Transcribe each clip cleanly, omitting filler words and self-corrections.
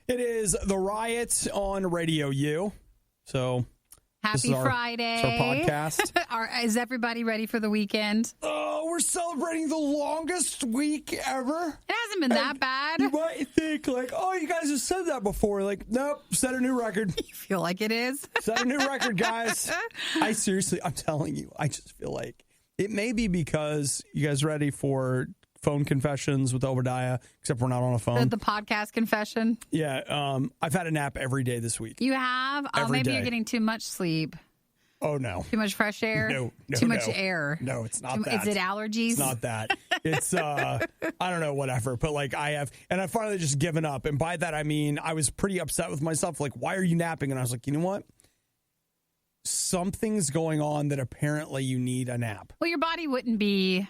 It is the Riot on RadioU. So Happy Friday. It's our podcast. Is everybody ready for the weekend? Oh, we're celebrating the longest week ever. It hasn't been that bad. You might think, like, oh, you guys have said that before. Like, nope, set a new record. You feel like it is? Set a new record, guys. I'm telling you, I just feel like it may be because you guys ready for phone confessions with Obadiah, except we're not on a phone. The podcast confession? Yeah. I've had a nap every day this week. You have? Maybe you're getting too much sleep. Oh, no. Too much fresh air? No. Too much air? No, it's not that. Is it allergies? It's not that. It's, I don't know, whatever. But, like, I've finally just given up. And by that, I mean, I was pretty upset with myself. Like, why are you napping? And I was like, you know what? Something's going on that apparently you need a nap. Well, your body wouldn't be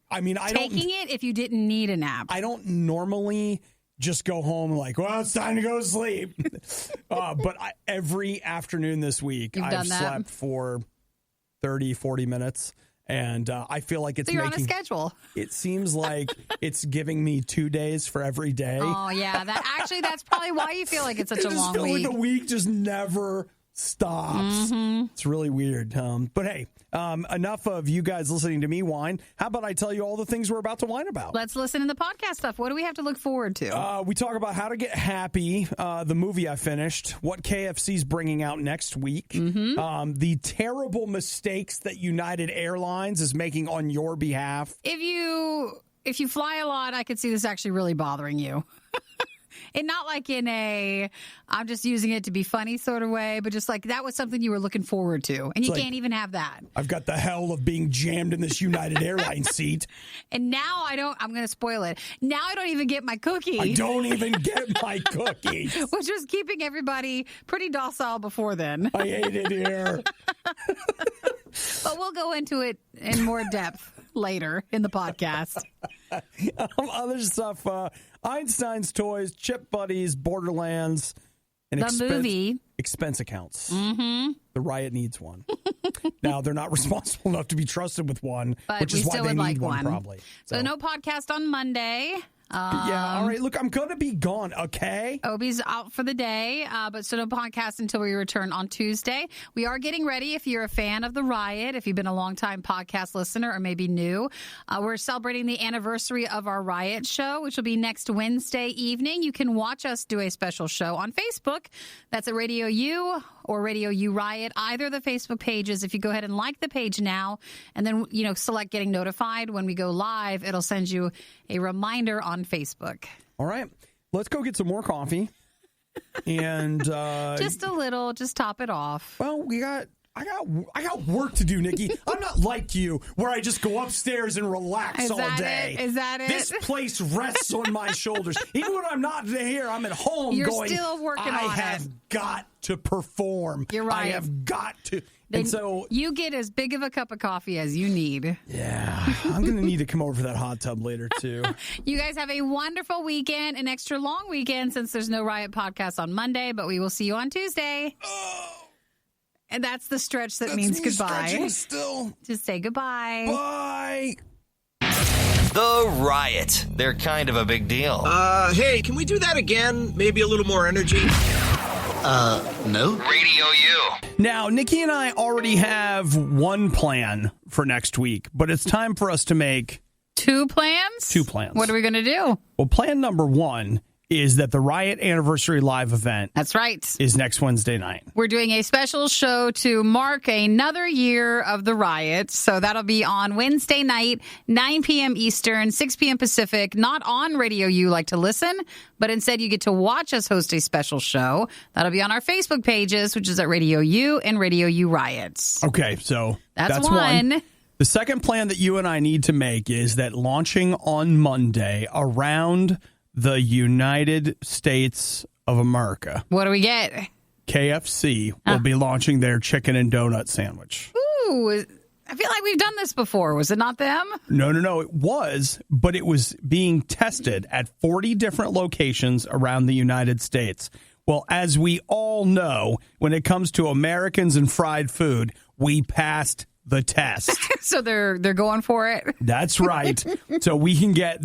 taking it if you didn't need a nap. I don't normally just go home like, well, it's time to go to sleep. But every afternoon this week, I've slept for 30, 40 minutes. And I feel like it's you're on a schedule. It seems like it's giving me 2 days for every day. Oh, yeah. That's probably why you feel like it's such a long week. I feel like the week just never stops. Mm-hmm. It's really weird. But hey, enough of you guys listening to me whine. How about I tell you all the things we're about to whine about? Let's listen to the podcast stuff. What do we have to look forward to? We talk about how to get happy, the movie I finished, what KFC's bringing out next week, the terrible mistakes that United Airlines is making on your behalf. If you fly a lot, I could see this actually really bothering you. And not like in I'm just using it to be funny sort of way, but just like that was something you were looking forward to. And you can't even have that. I've got the hell of being jammed in this United Airlines seat. And now I'm going to spoil it. Now I don't even get my cookie. I don't even get my cookies. Which was keeping everybody pretty docile before then. I hate it here. But we'll go into it in more depth later in the podcast. Other stuff, Einstein's Toys, Chip Buddies, Borderlands, and movie. Expense accounts. Mm-hmm. The Riot needs one. Now, they're not responsible enough to be trusted with one, but which is why they need one probably. So no podcast on Monday. Yeah, all right. Look, I'm going to be gone, okay? Obi's out for the day, but so no podcast until we return on Tuesday. We are getting ready if you're a fan of the Riot, if you've been a long-time podcast listener or maybe new. We're celebrating the anniversary of our Riot show, which will be next Wednesday evening. You can watch us do a special show on Facebook. That's at RadioU or RadioU Riot, either of the Facebook pages. If you go ahead and like the page now and then, select getting notified when we go live, it'll send you a reminder on Facebook. All right. Let's go get some more coffee. And just a little, just top it off. Well, I got work to do, Nikki. I'm not like you, where I just go upstairs and relax all day. Is that it? This place rests on my shoulders. Even when I'm not here, I'm at home You're going, still working on it. I have got to perform. You're right. I have got to. Then and so you get as big of a cup of coffee as you need. Yeah. I'm going to need to come over for that hot tub later, too. You guys have a wonderful weekend, an extra long weekend since there's no Riot podcast on Monday, but we will see you on Tuesday. Oh. And that's the stretch that means goodbye. Still. Just say goodbye. Bye. The Riot. They're kind of a big deal. Hey, can we do that again? Maybe a little more energy? No. RadioU. Now, Nikki and I already have one plan for next week, but it's time for us to make 2 plans? 2 plans. What are we going to do? Well, plan number 1 is that the Riot Anniversary Live event. That's right. Is next Wednesday night. We're doing a special show to mark another year of the Riot. So that'll be on Wednesday night, 9 p.m. Eastern, 6 p.m. Pacific. Not on Radio You like to listen, but instead you get to watch us host a special show. That'll be on our Facebook pages, which is at Radio U and Radio U Riots. Okay, so that's one. The second plan that you and I need to make is that launching on Monday around the United States of America. What do we get? KFC will be launching their chicken and donut sandwich. Ooh, I feel like we've done this before. Was it not them? No. It was, but it was being tested at 40 different locations around the United States. Well, as we all know, when it comes to Americans and fried food, we passed the test. So they're going for it? That's right. So we can get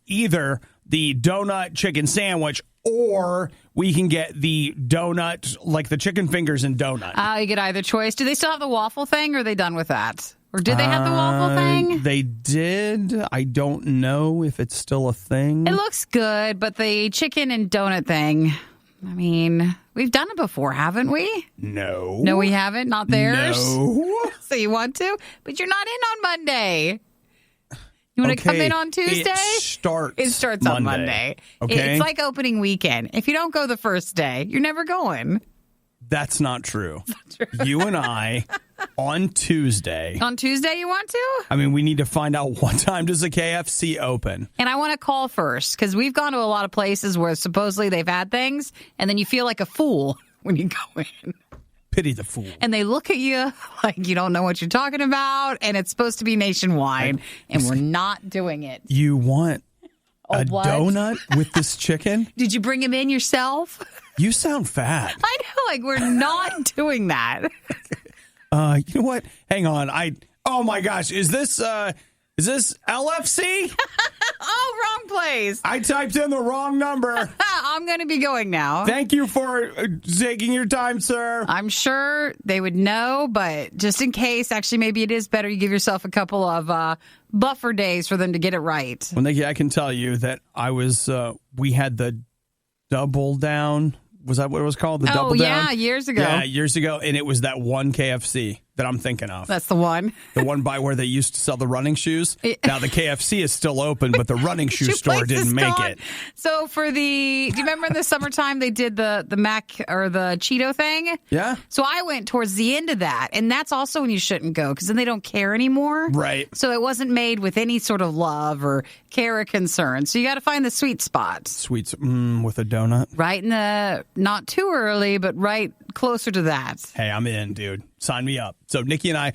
either the donut chicken sandwich or we can get the donut, like the chicken fingers and donut. You get either choice. Do they still have the waffle thing, or are they done with that? Or did they have the waffle thing? They did. I don't know if it's still a thing. It looks good, but the chicken and donut thing, I mean, we've done it before, haven't we? No. No, we haven't? Not theirs? No. So you want to? But you're not in on Monday. You want to come in on Tuesday? It starts on Monday. Okay. It's like opening weekend. If you don't go the first day, you're never going. That's not true. You and I, on Tuesday. On Tuesday you want to? I mean, we need to find out what time does the KFC open. And I want to call first, because we've gone to a lot of places where supposedly they've had things, and then you feel like a fool when you go in. Pity the fool. And they look at you like you don't know what you're talking about, and it's supposed to be nationwide, and we're not doing it. You want a what? donut with this chicken? Did you bring him in yourself? You sound fat. I know, like we're not doing that. You know what? Hang on. Oh my gosh, is this LFC? Oh, wrong place. I typed in the wrong number. I'm going to be going now. Thank you for taking your time, sir. I'm sure they would know, but just in case, actually, maybe it is better you give yourself a couple of buffer days for them to get it right. Well, Nikki, I can tell you that we had the double down. Was that what it was called? The double down? Yeah, years ago. Yeah, years ago. And it was that one KFC that I'm thinking of. That's the one. The one by where they used to sell the running shoes. Now the KFC is still open, but the running shoe store didn't make it. So do you remember in the summertime they did the Mac or the Cheeto thing? Yeah. So I went towards the end of that, and that's also when you shouldn't go, because then they don't care anymore. Right. So it wasn't made with any sort of love or care or concern. So you got to find the sweet spot. Sweets with a donut. Right in the, not too early, but right closer to that. Hey, I'm in, dude. Sign me up. So Nikki and I,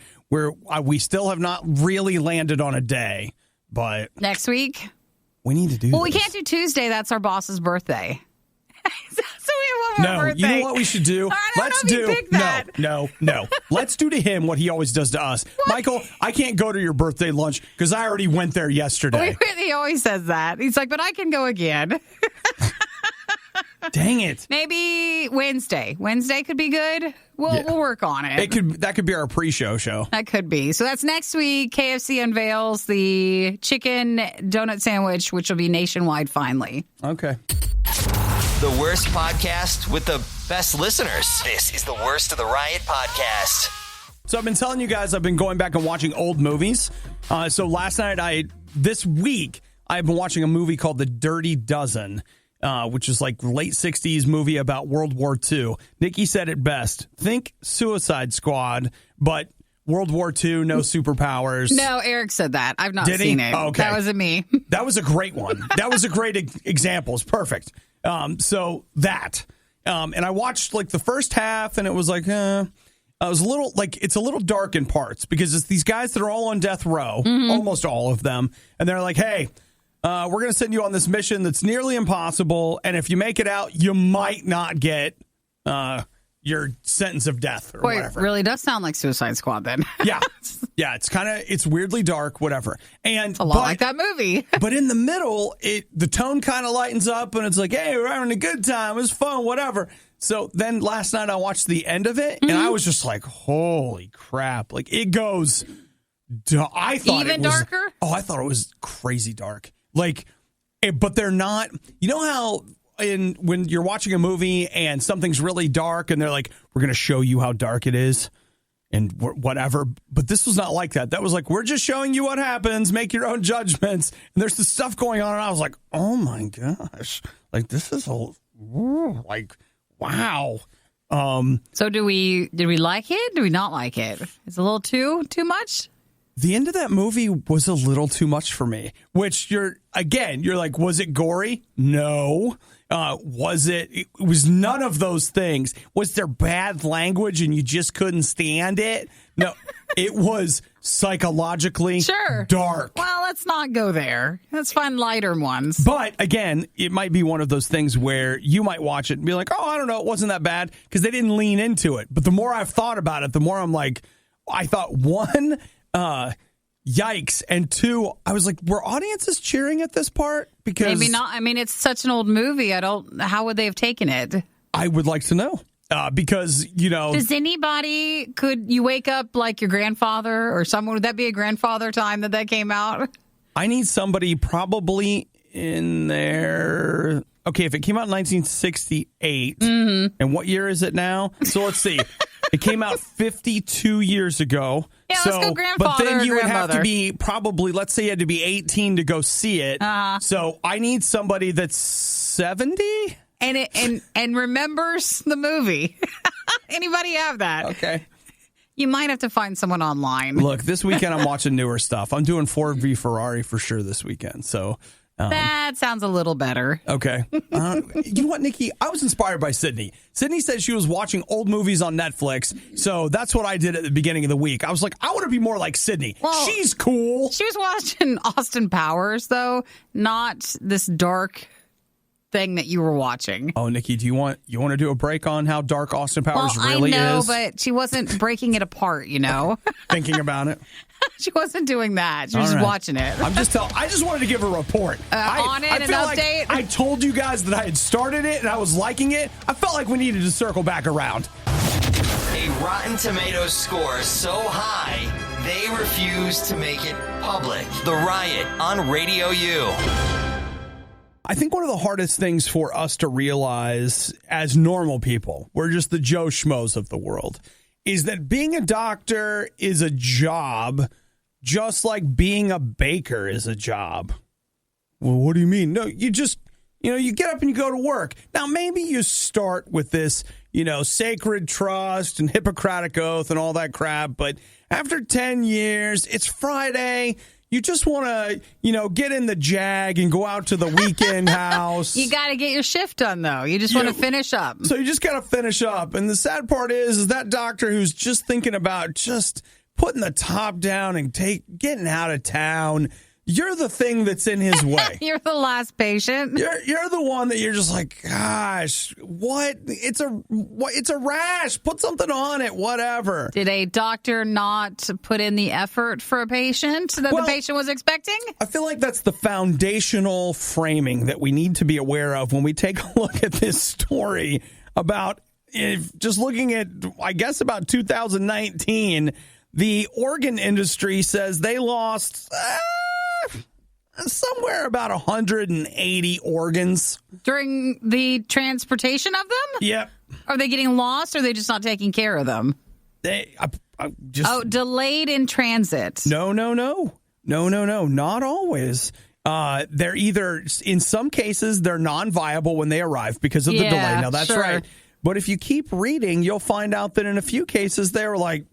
we still have not really landed on a day, but next week we need to do. Well, we can't do Tuesday. That's our boss's birthday. So we have one more birthday. You know what we should do? Let's do. No. Let's do to him what he always does to us. What? Michael, I can't go to your birthday lunch because I already went there yesterday. He always says that. He's like, but I can go again. Dang it. Maybe Wednesday. Wednesday could be good. We'll work on it. That could be our pre-show show. That could be. So that's next week. KFC unveils the chicken donut sandwich, which will be nationwide finally. Okay. The worst podcast with the best listeners. This is the Worst of the Riot podcast. So I've been telling you guys I've been going back and watching old movies. So last night, this week, I've been watching a movie called The Dirty Dozen. Which is like late 60s movie about World War II. Nikki said it best. Think Suicide Squad, but World War II, no superpowers. No, Eric said that. I've not seen it. Okay. That wasn't me. That was a great one. That was a great example. It's perfect. So that. And I watched like the first half and it was like, I was a little like, it's a little dark in parts because it's these guys that are all on death row, almost all of them. And they're like, hey, we're going to send you on this mission that's nearly impossible, and if you make it out, you might not get your sentence of death or whatever. It really does sound like Suicide Squad then. Yeah, it's weirdly dark, whatever. And a lot like that movie. But in the middle, the tone kind of lightens up, and it's like, hey, we're having a good time, it's fun, whatever. So then last night I watched the end of it, and I was just like, holy crap. Like, it goes, I thought even it was darker? Oh, I thought it was crazy dark. Like, but they're not. You know how when you're watching a movie and something's really dark and they're like, we're going to show you how dark it is and whatever. But this was not like that. That was like, we're just showing you what happens. Make your own judgments. And there's this stuff going on. And I was like, oh, my gosh. Like, this is like, wow. So did we like it? Do we not like it? It's a little too much? The end of that movie was a little too much for me, which you're like, was it gory? No. It was none of those things. Was there bad language and you just couldn't stand it? No, it was psychologically dark. Well, let's not go there. Let's find lighter ones. But again, it might be one of those things where you might watch it and be like, oh, I don't know, it wasn't that bad because they didn't lean into it. But the more I've thought about it, the more I'm like, I thought yikes. And 2, I was like, were audiences cheering at this part? Because maybe not. I mean, it's such an old movie. How would they have taken it? I would like to know. Because, Does anybody, could you wake up like your grandfather or someone? Would that be a grandfather time that came out? I need somebody probably in there. Okay, if it came out in 1968, and what year is it now? So let's see. It came out 52 years ago. Yeah, let's go grandfather. But then you would grandmother. have to be probably, let's say you had to be 18 to go see it. So I need somebody that's 70? And remembers the movie. Anybody have that? Okay. You might have to find someone online. Look, this weekend I'm watching newer stuff. I'm doing Ford v Ferrari for sure this weekend. So that sounds a little better. Okay. You know what, Nikki? I was inspired by Sydney. Sydney said she was watching old movies on Netflix. So that's what I did at the beginning of the week. I was like, I want to be more like Sydney. Well, she's cool. She was watching Austin Powers, though, not this dark thing that you were watching. Oh, Nikki, do you want to do a break on how dark Austin Powers really is? I know, but she wasn't breaking it apart, Thinking about it. She wasn't doing that. She was just watching it. I just wanted to give a report on it, an update. Like I told you guys that I had started it and I was liking it. I felt like we needed to circle back around. A Rotten Tomatoes score so high, they refuse to make it public. The Riot on RadioU. I think one of the hardest things for us to realize as normal people, we're just the Joe Schmoes of the world, is that being a doctor is a job just like being a baker is a job. Well, what do you mean? No, you just, you get up and you go to work. Now, maybe you start with this, sacred trust and Hippocratic oath and all that crap. But after 10 years, it's Friday. You just want to, get in the Jag and go out to the weekend house. You got to get your shift done, though. You just want to finish up. So you just got to finish up. And the sad part is that doctor who's just thinking about just putting the top down and getting out of town. You're the thing that's in his way. You're the last patient. You're the one that you're just like, gosh, what? It's a rash. Put something on it, whatever. Did a doctor not put in the effort for a patient that the patient was expecting? I feel like that's the foundational framing that we need to be aware of when we take a look at this story about just looking at, I guess, about 2019. The organ industry says they lost somewhere about 180 organs. During the transportation of them? Yep. Are they getting lost or are they just not taking care of them? Delayed in transit. No. Not always. They're either, in some cases, they're non-viable when they arrive because of the delay. Now, that's right. But if you keep reading, you'll find out that in a few cases, they were like,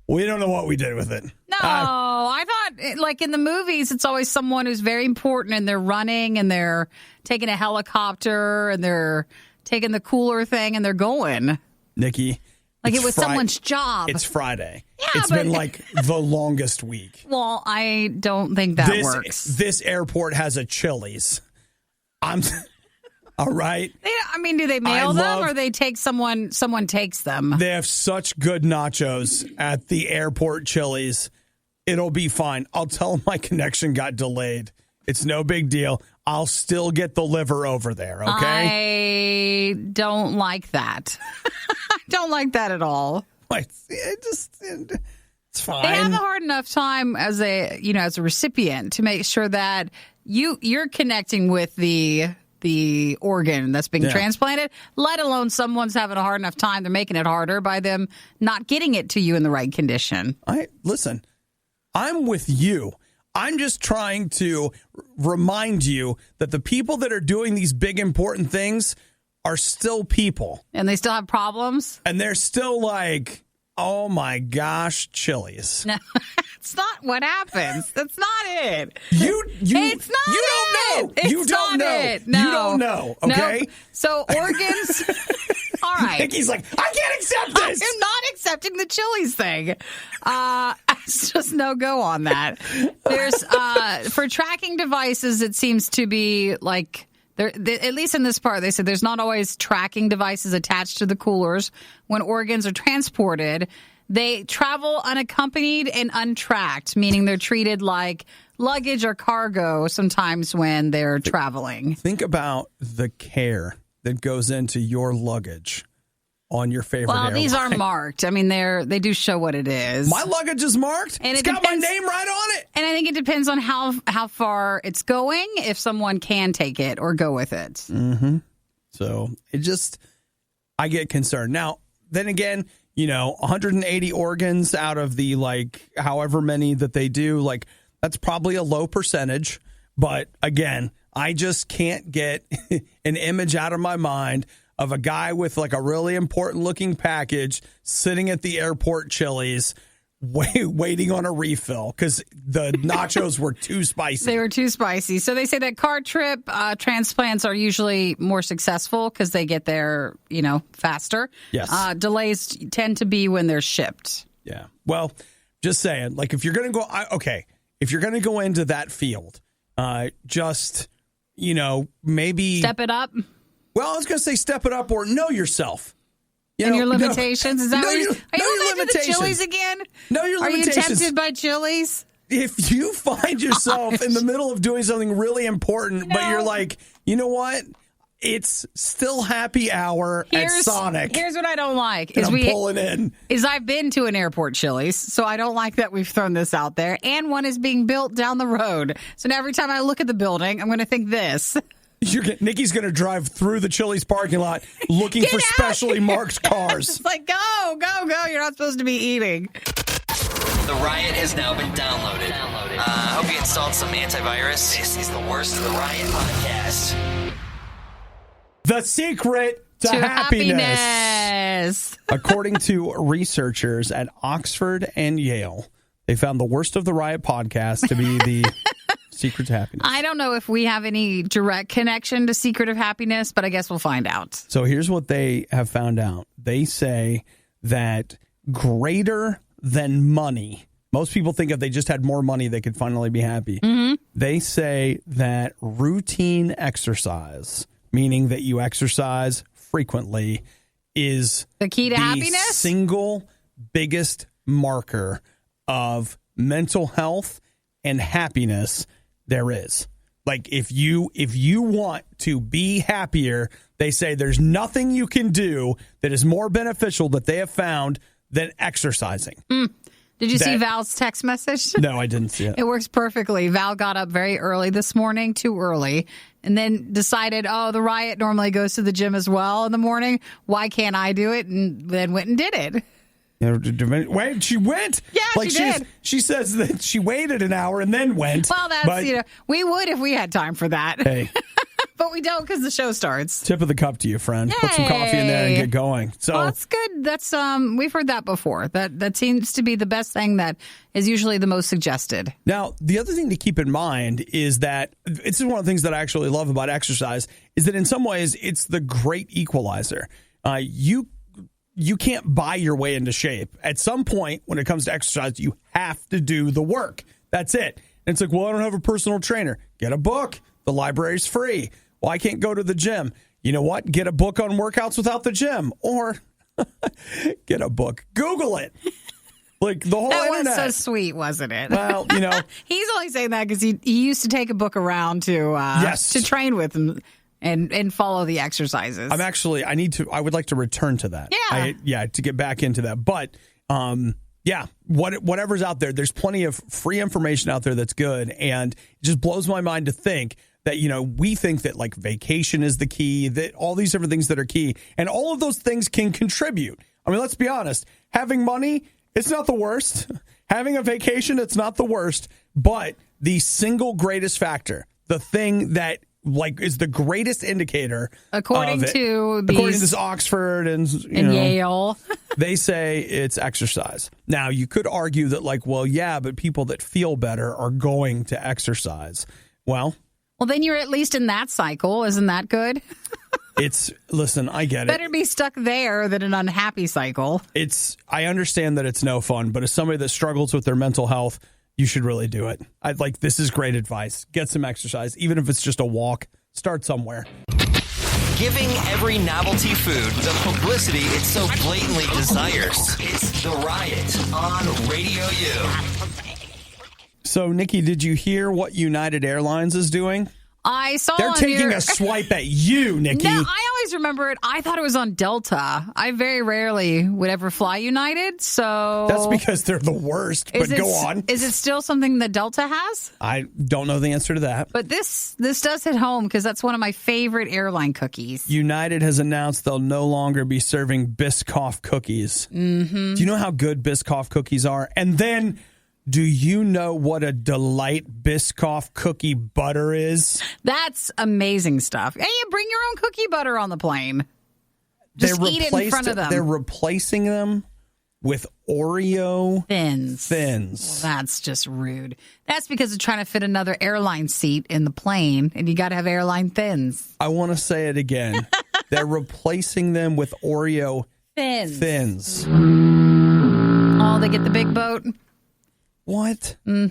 we don't know what we did with it. No, I thought, like in the movies, it's always someone who's very important and they're running and they're taking a helicopter and they're taking the cooler thing and they're going. Nikki. Like it was someone's job. It's Friday. Yeah, it's been like the longest week. Well, I don't think that works. This airport has a Chili's. All right. Do they mail them or they take someone takes them? They have such good nachos at the airport Chili's. It'll be fine. I'll tell them my connection got delayed. It's no big deal. I'll still get the liver over there, okay? I don't like that. I don't like that at all. It's fine. They have a hard enough time as a recipient to make sure that you're connecting with the organ that's being transplanted, let alone someone's having a hard enough time. They're making it harder by them not getting it to you in the right condition. Listen, I'm with you. I'm just trying to remind you that the people that are doing these big, important things are still people. And they still have problems? And they're still like, oh my gosh, Chili's. No, it's not what happens. That's not it. It's not you don't know. You don't know. It. No. You don't know. Okay. Nope. So organs. All right. Nikki's like, I can't accept this. I'm not accepting the Chili's thing. It's just no go on that. There's for tracking devices, it seems to be like. At least in this part, they said there's not always tracking devices attached to the coolers when organs are transported. They travel unaccompanied and untracked, meaning they're treated like luggage or cargo sometimes when they're traveling. Think about the care that goes into your luggage on your favorite airline. These are marked. I mean, they do show what it is. My luggage is marked. And it's got my name right on it. And I think it depends on how far it's going, if someone can take it or go with it. Mm-hmm. So I get concerned. Now, then again, 180 organs out of the however many that they do, that's probably a low percentage. But again, I just can't get an image out of my mind of a guy with a really important looking package sitting at the airport Chili's waiting on a refill because the nachos were too spicy. They were too spicy. So they say that car trip transplants are usually more successful because they get there, faster. Yes. Delays tend to be when they're shipped. Yeah. Well, just saying, if you're going to go, if you're going to go into that field, maybe step it up. Well, I was going to say step it up or know yourself. And your limitations? Is that what you're your back to the Chili's again? Know your limitations. Are you tempted by Chili's? If you find yourself in the middle of doing something really important, but you're like, you know what? It's still happy hour at Sonic. Here's what I don't like. I'm pulling in. I've been to an airport Chili's, so I don't like that we've thrown this out there. And one is being built down the road. So now every time I look at the building, I'm going to think this. Nikki's going to drive through the Chili's parking lot looking for specially marked cars. It's like, go. You're not supposed to be eating. The Riot has now been downloaded. I hope you installed some antivirus. This is the Worst of the Riot podcast. The secret to happiness. According to researchers at Oxford and Yale, they found the Worst of the Riot podcast to be the secret to happiness. I don't know if we have any direct connection to secret of happiness, but I guess we'll find out. So here's what they have found out. They say that greater than money, most people think if they just had more money, they could finally be happy. Mm-hmm. They say that routine exercise, meaning that you exercise frequently, is the key to happiness? Single biggest marker of mental health and happiness there is. If you want to be happier, they say there's nothing you can do that is more beneficial that they have found than exercising. Did you see Val's text message? No, I didn't see it. It works perfectly. Val got up very early this morning, too early, and then decided, the Riot normally goes to the gym as well in the morning. Why can't I do it? And then went and did it. Wait, she went? Yeah, she did. She says that she waited an hour and then went. Well, we would if we had time for that. Hey. But we don't because the show starts. Tip of the cup to you, friend. Yay. Put some coffee in there and get going. So that's good. That's we've heard that before. That seems to be the best thing that is usually the most suggested. Now, the other thing to keep in mind is that this is one of the things that I actually love about exercise is that in some ways it's the great equalizer. You can't buy your way into shape. At some point, when it comes to exercise, you have to do the work. That's it. And it's like, well, I don't have a personal trainer. Get a book. The library's free. Well, I can't go to the gym. You know what? Get a book on workouts without the gym. Or get a book. Google it. The whole internet. That was so sweet, wasn't it? Well, He's only saying that because he used to take a book around to train with him. And follow the exercises. I would like to return to that. Yeah. To get back into that. But, whatever's out there, there's plenty of free information out there that's good. And it just blows my mind to think that, we think that vacation is the key, that all these different things that are key. And all of those things can contribute. I mean, let's be honest. Having money, it's not the worst. Having a vacation, it's not the worst. But the single greatest factor, the thing that is the greatest indicator according to this Oxford and Yale. They say it's exercise. Now you could argue that but people that feel better are going to exercise. Well, then you're at least in that cycle. Isn't that good? Listen, I get it. Better be stuck there than an unhappy cycle. I understand that it's no fun, but as somebody that struggles with their mental health, you should really do it. This is great advice. Get some exercise, even if it's just a walk. Start somewhere. giving every novelty food the publicity it so blatantly desires. It's The Riot on Radio U. So, Nikki, did you hear what United Airlines is doing? I saw They're taking a swipe at you, Nikki. No, I always remember it. I thought it was on Delta. I very rarely would ever fly United, so... That's because they're the worst, but go on. Is it still something that Delta has? I don't know the answer to that. But this does hit home because that's one of my favorite airline cookies. United has announced they'll no longer be serving Biscoff cookies. Mm-hmm. Do you know how good Biscoff cookies are? And then... do you know what a delight Biscoff cookie butter is? That's amazing stuff. Hey, you bring your own cookie butter on the plane. Just eat it in front of them. They're replacing them with Oreo Thins. Well, that's just rude. That's because they're trying to fit another airline seat in the plane, and you got to have airline Thins. I want to say it again. They're replacing them with Oreo Thins. Oh, they get the big boat? What? Oreo?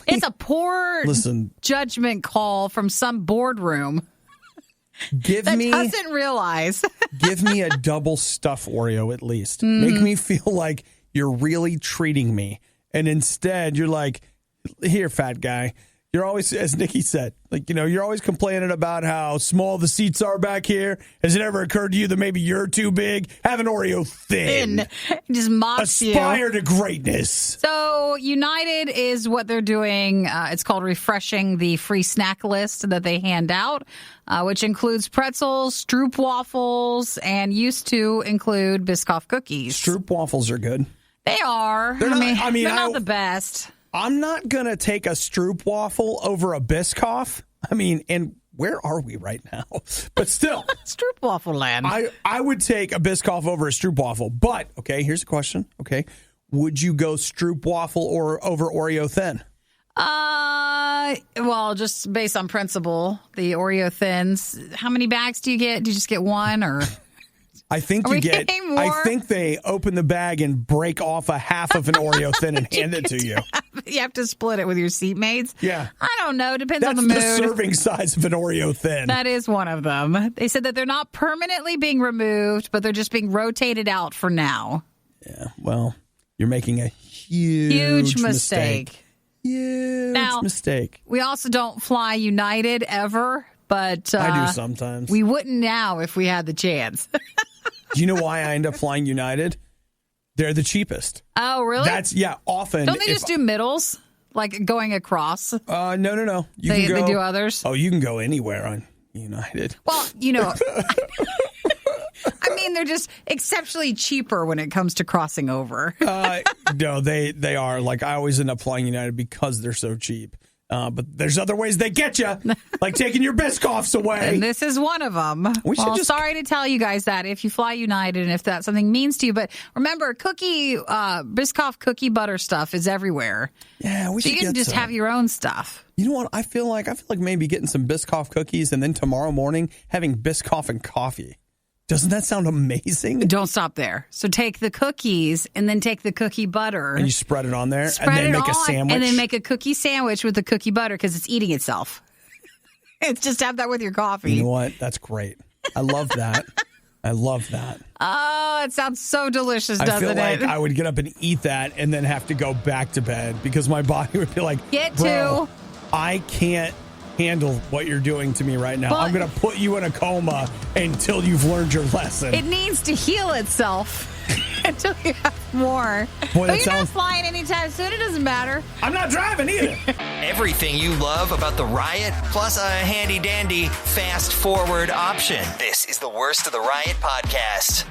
It's a poor judgment call from some boardroom that doesn't realize. Give me a double stuff Oreo at least. Make me feel like you're really treating me. And instead, you're like, here, fat guy. You're always, as Nikki said, you're always complaining about how small the seats are back here. Has it ever occurred to you that maybe you're too big? Have an Oreo thin. Just mocks you. Aspire to greatness. So United is what they're doing. It's called refreshing the free snack list that they hand out, which includes pretzels, Stroop waffles, and used to include Biscoff cookies. Stroop waffles are good. They are. They're not the best. I'm not going to take a Stroop waffle over a Biscoff. And where are we right now? But still. Stroop waffle land. I would take a Biscoff over a Stroop waffle. But, okay, here's a question. Okay. Would you go Stroop waffle or over Oreo thin? Well, just based on principle, the Oreo Thins. How many bags do you get? Do you just get one or... I think you get. More? I think they open the bag and break off a half of an Oreo thin and hand it to you. You have to split it with your seatmates. Yeah, I don't know. Depends on the mood. mood. That's the serving size of an Oreo thin. That is one of them. They said that they're not permanently being removed, but they're just being rotated out for now. Yeah. Well, you're making a huge mistake. Huge mistake. We also don't fly United ever, but I do sometimes. We wouldn't now if we had the chance. Do you know why I end up flying United? They're the cheapest. Oh, really? Often. Don't they just do middles, like going across? No. They do others? Oh, you can go anywhere on United. Well, they're just exceptionally cheaper when it comes to crossing over. No, they are. I always end up flying United because they're so cheap. But there's other ways they get you, like taking your Biscoffs away. And this is one of them. Sorry to tell you guys that if you fly United and if that something means to you. But remember, Biscoff cookie butter stuff is everywhere. Yeah, we should you can just have your own stuff. You know what? I feel like maybe getting some Biscoff cookies and then tomorrow morning having Biscoff and coffee. Doesn't that sound amazing? Don't stop there. So take the cookies and then take the cookie butter. And you spread it on there and then make a sandwich. And then make a cookie sandwich with the cookie butter because it's eating itself. It's just have that with your coffee. You know what? That's great. I love that. Oh, it sounds so delicious, doesn't it? I feel like I would get up and eat that and then have to go back to bed because my body would be like, I can't handle what you're doing to me right now. I'm going to put you in a coma until you've learned your lesson. It needs to heal itself until you have more. But you're not flying anytime soon. It doesn't matter. I'm not driving either. Everything you love about the Riot, plus a handy-dandy fast-forward option. This is the Worst of the Riot podcast.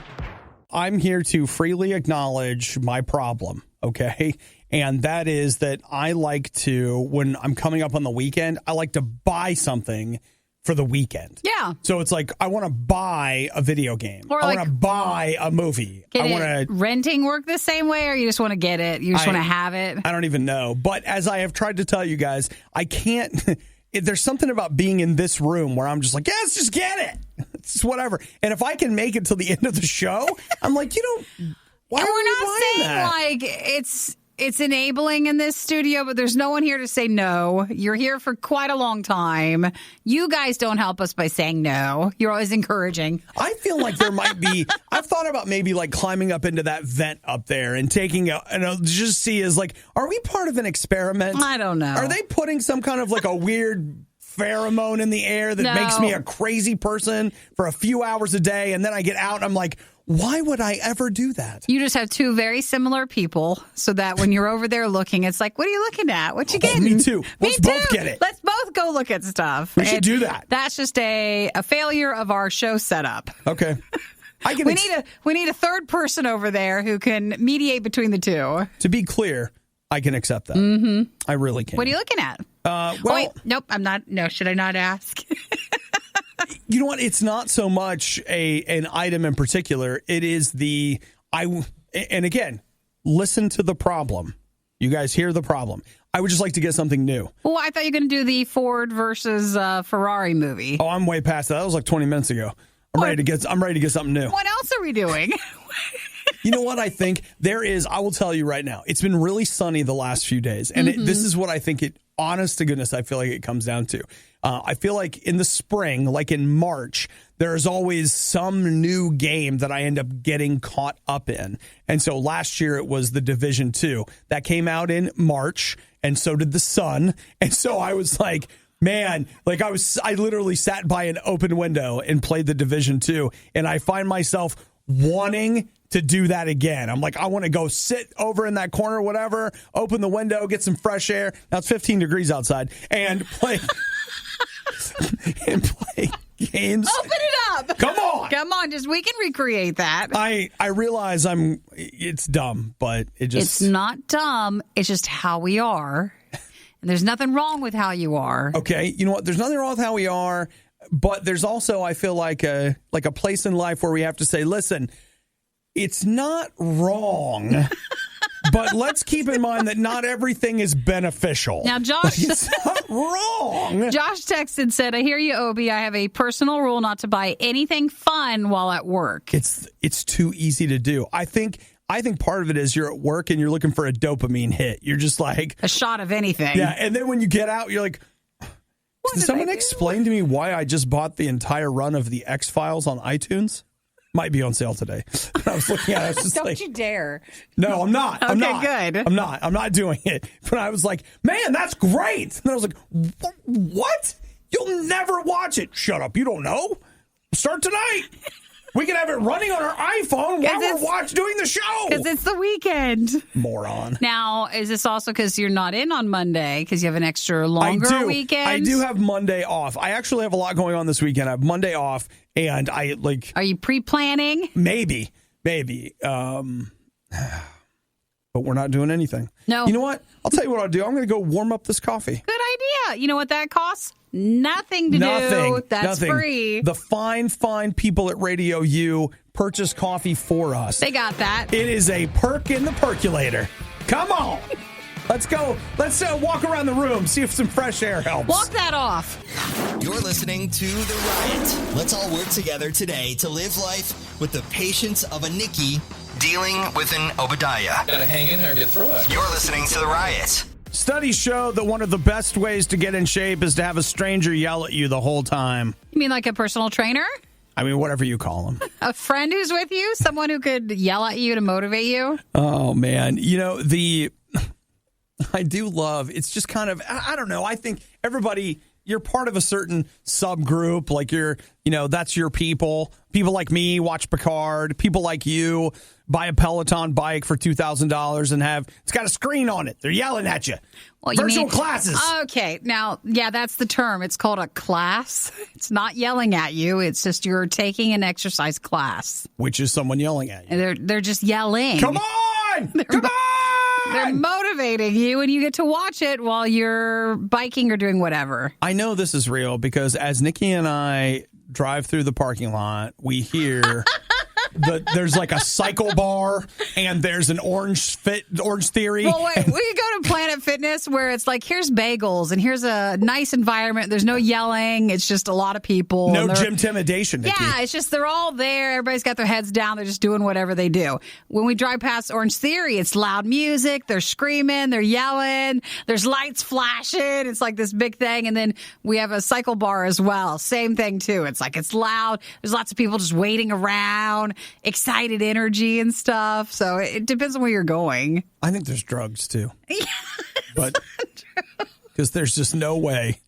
I'm here to freely acknowledge my problem, okay? And that is that I like to, when I'm coming up on the weekend, I like to buy something for the weekend. Yeah. So it's like, I want to buy a video game. Or I want to buy a movie. Renting work the same way, or you just want to get it? You just want to have it? I don't even know. But as I have tried to tell you guys, I can't, there's something about being in this room where I'm just like, yeah, let's just get it. It's whatever. And if I can make it till the end of the show, I'm like, why are we buying that? We're not saying It's enabling in this studio, but there's no one here to say no. You're here for quite a long time. You guys don't help us by saying no. You're always encouraging. I feel like there might be, I've thought about maybe like climbing up into that vent up there and taking just see as like, are we part of an experiment? I don't know. Are they putting some kind of like a weird pheromone in the air that makes me a crazy person for a few hours a day, and then I get out and I'm like, why would I ever do that? You just have two very similar people, so that when you're over there looking, it's like, what are you looking at? What you getting? Me too. Let's both get it. Let's both go look at stuff. We should do that. That's just a failure of our show setup. Okay. We need a third person over there who can mediate between the two. To be clear, I can accept that. Mm-hmm. I really can. What are you looking at? Wait, nope, I'm not. No, should I not ask? You know what? It's not so much an item in particular. It is and again, listen to the problem. You guys hear the problem. I would just like to get something new. Well, I thought you were going to do the Ford versus Ferrari movie. Oh, I'm way past that. That was like 20 minutes ago. I'm ready to get something new. What else are we doing? You know what I think? I will tell you right now, it's been really sunny the last few days. And this is what I think honest to goodness, I feel like it comes down to. I feel like in the spring, like in March, there's always some new game that I end up getting caught up in. And so last year it was the Division 2 that came out in March, and so did the Sun. And so I was like, man, like I literally sat by an open window and played the Division 2, and I find myself wanting to do that again. I'm like, I want to go sit over in that corner, whatever, open the window, get some fresh air. Now it's 15 degrees outside, and play games. Open it up. Come on. Just we can recreate that. I realize it's dumb, but it's not dumb. It's just how we are. And there's nothing wrong with how you are. Okay. You know what? There's nothing wrong with how we are, but there's also, I feel like a place in life where we have to say, listen, it's not wrong, but let's keep in mind that not everything is beneficial. Now, Josh, it's not wrong. Josh texted and said, I hear you, Obi. I have a personal rule not to buy anything fun while at work. It's too easy to do. I think part of it is you're at work and you're looking for a dopamine hit. You're just like a shot of anything. Yeah. And then when you get out, you're like, can someone explain to me why I just bought the entire run of the X-Files on iTunes? Might be on sale today. I was looking at it. I was just Don't you dare. No, I'm not. I'm not. Good. I'm not doing it. But I was like, man, that's great. And I was like, what? You'll never watch it. Shut up. You don't know. Start tonight. We can have it running on our iPhone while we're doing the show. Because it's the weekend. Moron. Now, is this also because you're not in on Monday because you have an extra longer weekend? I do have Monday off. I actually have a lot going on this weekend. I have Monday off, and I like... Are you pre-planning? Maybe. But we're not doing anything. No. You know what? I'll tell you what I'll do. I'm going to go warm up this coffee. Good idea. You know what that costs? Nothing to do. That's free. The fine people at RadioU purchase coffee for us. They got that. It is a perk in the percolator. Come on. Let's go. Let's walk around the room, see if some fresh air helps. Walk that off. You're listening to The Riot. Let's all work together today to live life with the patience of a Nikki dealing with an Obadiah. Gotta hang in there and get through it. You're listening to The Riot. Studies show that one of the best ways to get in shape is to have a stranger yell at you the whole time. You mean like a personal trainer? I mean, whatever you call them. A friend who's with you? Someone who could yell at you to motivate you? Oh, man. You know, I do love, it's just kind of, I don't know. I think everybody, you're part of a certain subgroup. Like that's your people. People like me watch Picard. People like you buy a Peloton bike for $2,000 and it's got a screen on it. They're yelling at you. Well, Virtual classes. Okay. Now, yeah, that's the term. It's called a class. It's not yelling at you. It's just you're taking an exercise class. Which is someone yelling at you. And they're just yelling. Come on! Come on! They're motivating you, and you get to watch it while you're biking or doing whatever. I know this is real because as Nikki and I drive through the parking lot, we hear there's like a cycle bar and there's an Orange Theory. Well, wait, we could go to Planet Fitness where it's like, here's bagels and here's a nice environment. There's no yelling. It's just a lot of people. No gym intimidation, Nikki. Yeah, it's just they're all there. Everybody's got their heads down. They're just doing whatever they do. When we drive past Orange Theory, it's loud music. They're screaming. They're yelling. There's lights flashing. It's like this big thing. And then we have a cycle bar as well. Same thing, too. It's like it's loud. There's lots of people just waiting around, excited energy and stuff. So it depends on where you're going. I think there's drugs, too. But because there's just no way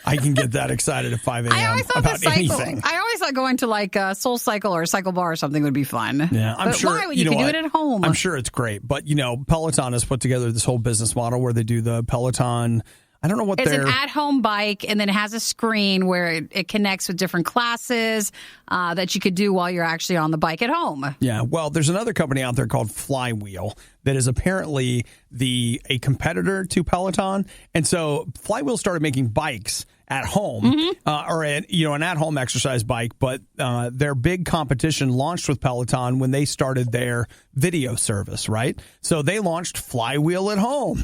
I can get that excited at 5 a.m. about anything. I always thought going to like a Soul Cycle or a Cycle Bar or something would be fun. Yeah, I'm sure. Why? You can do it at home. I'm sure it's great. But, Peloton has put together this whole business model where they do the Peloton. I don't know what it's an at-home bike, and then it has a screen where it connects with different classes that you could do while you're actually on the bike at home. Yeah, well, there's another company out there called Flywheel that is apparently a competitor to Peloton. And so Flywheel started making bikes at home, or an at-home exercise bike, but their big competition launched with Peloton when they started their video service, right? So they launched Flywheel at Home.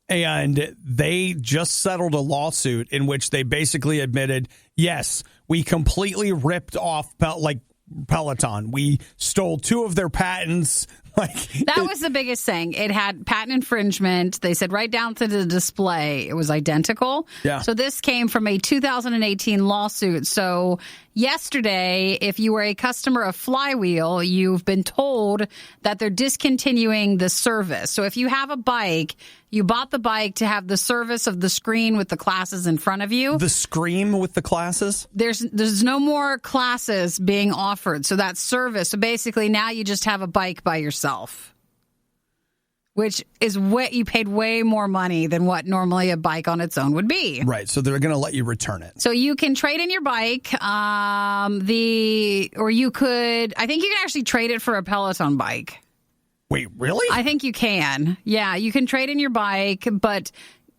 And they just settled a lawsuit in which they basically admitted, yes, we completely ripped off Peloton. We stole 2 of their patents. That was the biggest thing. It had patent infringement. They said right down to the display, it was identical. Yeah. So this came from a 2018 lawsuit. So yesterday, if you were a customer of Flywheel, you've been told that they're discontinuing the service. So if you have a bike, you bought the bike to have the service of the screen with the classes in front of you. The screen with the classes? There's no more classes being offered. So that service. So basically now you just have a bike by yourself, which is you paid way more money than what normally a bike on its own would be. Right. So they're going to let you return it. So you can trade in your bike, I think you can actually trade it for a Peloton bike. Wait, really? I think you can. Yeah, you can trade in your bike, but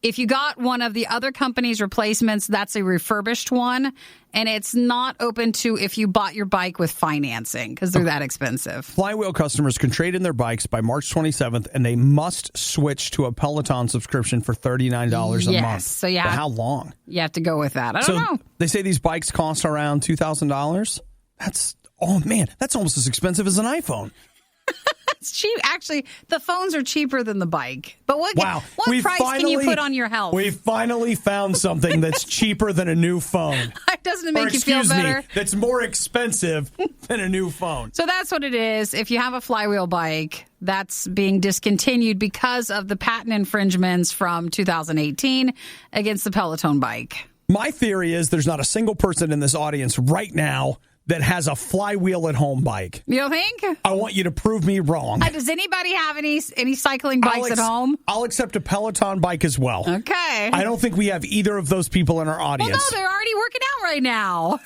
if you got one of the other company's replacements, that's a refurbished one, and it's not open to if you bought your bike with financing because they're that expensive. Flywheel customers can trade in their bikes by March 27th, and they must switch to a Peloton subscription for $39 a month. So but how long? You have to go with that. I don't know. They say these bikes cost around $2,000. That's almost as expensive as an iPhone. It's cheap. Actually, the phones are cheaper than the bike. But what price can you put on your health? We finally found something that's cheaper than a new phone. Doesn't it make you feel better? That's more expensive than a new phone. So that's what it is. If you have a Flywheel bike, that's being discontinued because of the patent infringements from 2018 against the Peloton bike. My theory is there's not a single person in this audience right now that has a Flywheel at Home bike. You don't think? I want you to prove me wrong. Does anybody have any cycling bikes at home? I'll accept a Peloton bike as well. Okay. I don't think we have either of those people in our audience. Well, no, they're already working out right now.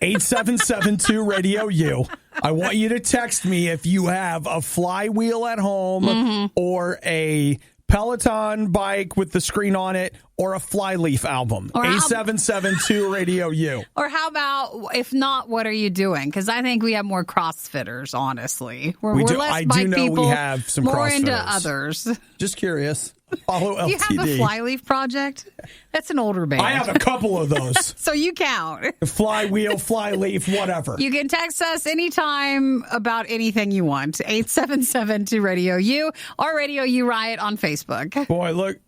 877-2-RADIO-U. I want you to text me if you have a Flywheel at Home or a Peloton bike with the screen on it, or a Flyleaf album. 877-2-RADIO-U. Or how about, if not, what are you doing? Because I think we have more CrossFitters, honestly. We're less bike people, we have some more CrossFitters. into others. Just curious. Follow LTD. You have the Flyleaf Project? That's an older band. I have a couple of those. So you count. Flywheel, Flyleaf, whatever. You can text us anytime about anything you want. 877-2-RADIO-U or Radio U Riot on Facebook. Boy, look.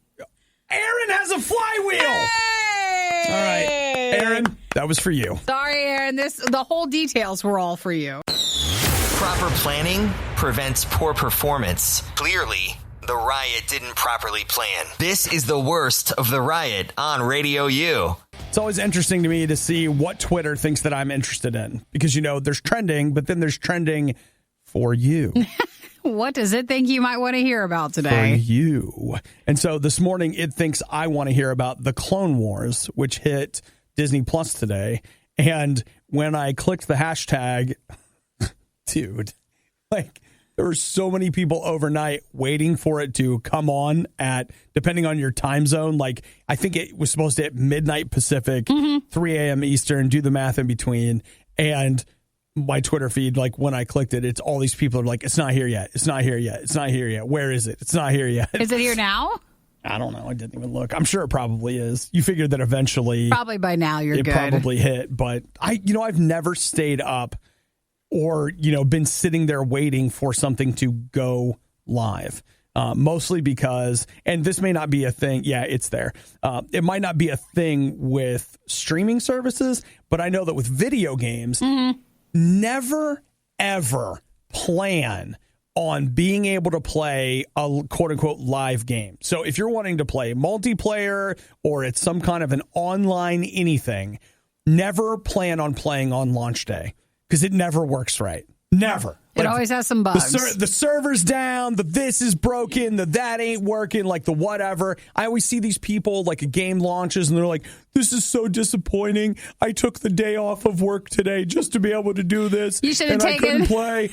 Aaron has a Flywheel. Hey! All right. Aaron, that was for you. Sorry, Aaron. The whole details were all for you. Proper planning prevents poor performance. Clearly, the Riot didn't properly plan. This is the worst of the Riot on Radio U. It's always interesting to me to see what Twitter thinks that I'm interested in. Because, there's trending, but then there's trending for you. What does it think you might want to hear about today? For you. And so this morning, it thinks I want to hear about the Clone Wars, which hit Disney Plus today. And when I clicked the hashtag, dude, there were so many people overnight waiting for it to come on at, depending on your time zone, I think it was supposed to hit midnight Pacific, 3 a.m. Eastern, do the math in between. And my Twitter feed, like when I clicked it, it's all these people are like, it's not here yet. It's not here yet. It's not here yet. Where is it? It's not here yet. Is it here now? I don't know. I didn't even look. I'm sure it probably is. You figured that eventually. Probably by now you're it good. Probably hit. But I've never stayed up or, been sitting there waiting for something to go live. Mostly because, and this may not be a thing. Yeah, it's there. It might not be a thing with streaming services, but I know that with video games, never, ever plan on being able to play a quote-unquote live game. So if you're wanting to play multiplayer or it's some kind of an online anything, never plan on playing on launch day because it never works right. Never. It always has some bugs. The server's down, the this is broken, the that ain't working, like the whatever. I always see these people, like a game launches, and they're like, this is so disappointing. I took the day off of work today just to be able to do this. You should have taken. I couldn't play.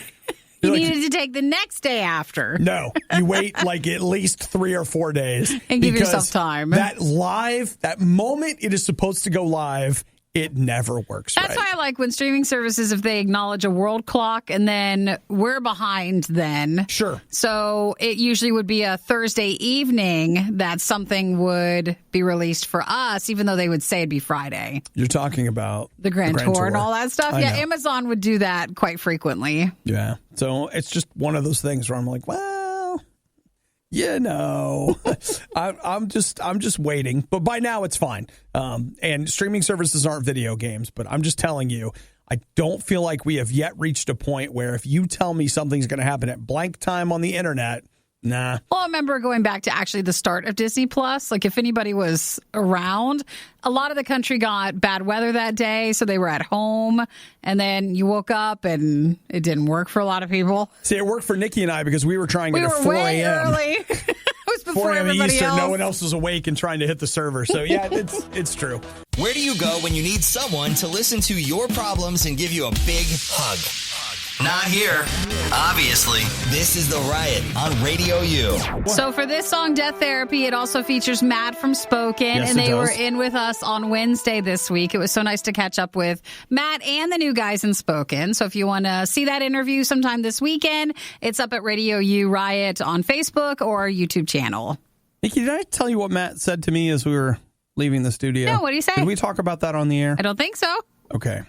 You needed to take the next day after. No, you wait like at least 3 or 4 days. And give yourself time. That moment it is supposed to go live, it never works. That's why I like when streaming services, if they acknowledge a world clock and then we're behind then. Sure. So it usually would be a Thursday evening that something would be released for us, even though they would say it'd be Friday. You're talking about the Grand Tour and all that stuff. Yeah, know. Amazon would do that quite frequently. Yeah. So it's just one of those things where I'm like, well, I'm just waiting. But by now it's fine. And streaming services aren't video games, but I'm just telling you, I don't feel like we have yet reached a point where if you tell me something's going to happen at blank time on the internet, nah. Well, I remember going back to actually the start of Disney Plus. Like if anybody was around, a lot of the country got bad weather that day, so they were at home. And then you woke up and it didn't work for a lot of people. See, it worked for Nikki and I because we were trying it at 4 way a.m. early. It was before 4 a.m. everybody Eastern, else. no one else was awake and trying to hit the server. So yeah, it's true. Where do you go when you need someone to listen to your problems and give you a big hug? Not here, obviously. This is The Riot on Radio U. So for this song, Death Therapy, it also features Matt from Spoken, yes, and they were does. in with us on Wednesday this week. It was so nice to catch up with Matt and the new guys in Spoken. So if you want to see that interview sometime this weekend, it's up at Radio U Riot on Facebook or our YouTube channel. Nikki, did I tell you what Matt said to me as we were leaving the studio? No, what did he say? Did we talk about that on the air? I don't think so. Okay.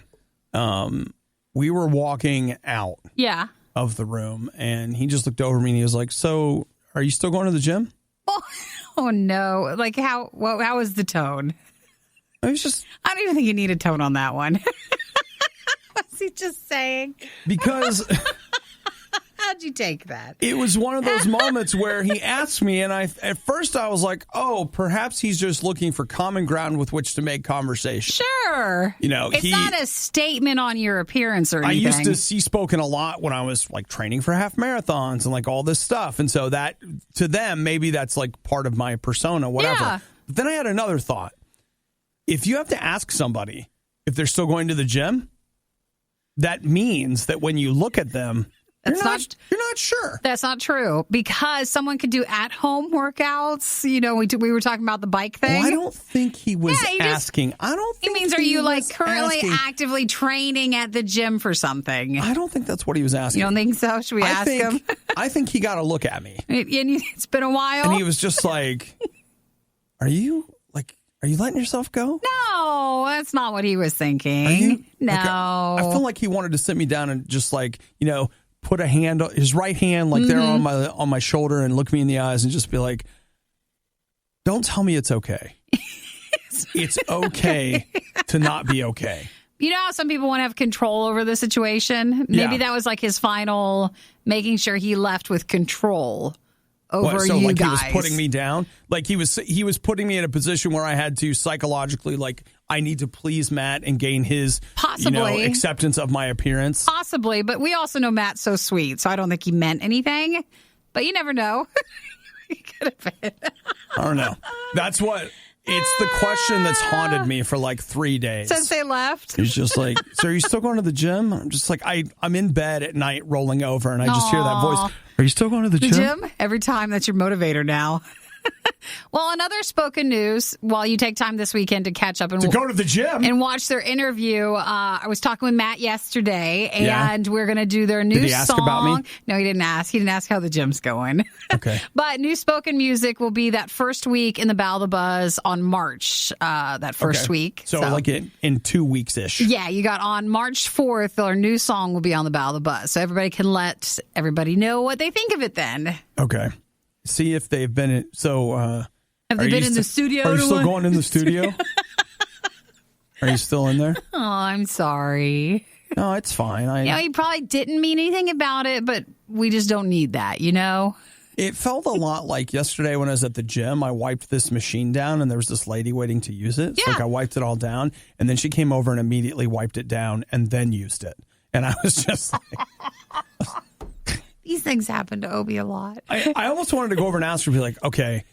We were walking out Yeah. of the room, and he just looked over me and he was like, so are you still going to the gym? Oh no. Like how was the tone? I was just... I don't even think you need a tone on that one. What's he just saying? Because... How'd you take that? It was one of those moments where he asked me, and at first I was like, oh, perhaps he's just looking for common ground with which to make conversation. Sure. It's not a statement on your appearance or anything. I used to see Spoken a lot when I was like training for half marathons and like all this stuff. And so that, to them, maybe that's like part of my persona, whatever. Yeah. But then I had another thought. If you have to ask somebody if they're still going to the gym, that means that when you look at them, you're not sure. That's not true, because someone could do at-home workouts. We were talking about the bike thing. Well, I don't think he was asking. He means, are you like currently actively training at the gym for something? I don't think that's what he was asking. You don't think so? Should we ask him? I think he got a look at me. It's been a while. And he was just like, are you letting yourself go? No, that's not what he was thinking. No. I feel like he wanted to sit me down and just like, put his right hand like there on my shoulder and look me in the eyes and just be like, don't tell me it's okay. It's okay to not be okay. You know how some people want to have control over the situation? Maybe that was like his final making sure he left with control over so you like guys. He was putting me down? Like he was putting me in a position where I had to psychologically, like, I need to please Matt and gain his acceptance of my appearance. Possibly, but we also know Matt's so sweet, so I don't think he meant anything. But you never know. He could have been. I don't know. It's the question that's haunted me for like 3 days. Since they left. He's just like, so are you still going to the gym? I'm just like, I'm in bed at night rolling over and I just hear that voice. Are you still going to the gym? Every time, that's your motivator now. Well, another spoken news, while you take time this weekend to catch up and go to the gym and watch their interview. I was talking with Matt yesterday, and we're going to do their new song. Did he ask about me? No, he didn't ask. He didn't ask how the gym's going. Okay. But new spoken music will be that first week in the Battle of the Buzz on March, that first week. So like in 2 weeks-ish. Yeah, you got on March 4th, our new song will be on the Battle of the Buzz. So everybody can let everybody know what they think of it then. Okay. See if they've been in. So, have they been in the studio? Are you still going in the studio? Are you still in there? Oh, I'm sorry. No, it's fine. You probably didn't mean anything about it, but we just don't need that, you know? It felt a lot like yesterday when I was at the gym. I wiped this machine down, and there was this lady waiting to use it. So, I wiped it all down, and then she came over and immediately wiped it down and then used it. And I was just like... These things happen to Obi a lot. I almost wanted to go over and ask her, be like, okay,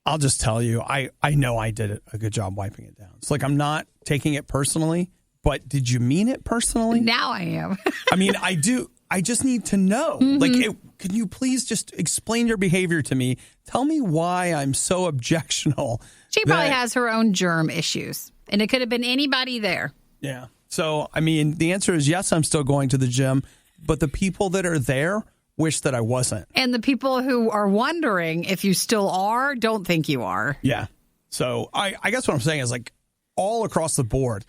I'll just tell you, I know I did a good job wiping it down. It's like, I'm not taking it personally, but did you mean it personally? Now I am. I mean, I do. I just need to know. Mm-hmm. Like, can you please just explain your behavior to me? Tell me why I'm so objectional. She probably has her own germ issues, and it could have been anybody there. Yeah. So, I mean, the answer is yes, I'm still going to the gym, but the people that are there wish that I wasn't. And the people who are wondering if you still are, don't think you are. Yeah. So I guess what I'm saying is, like, all across the board,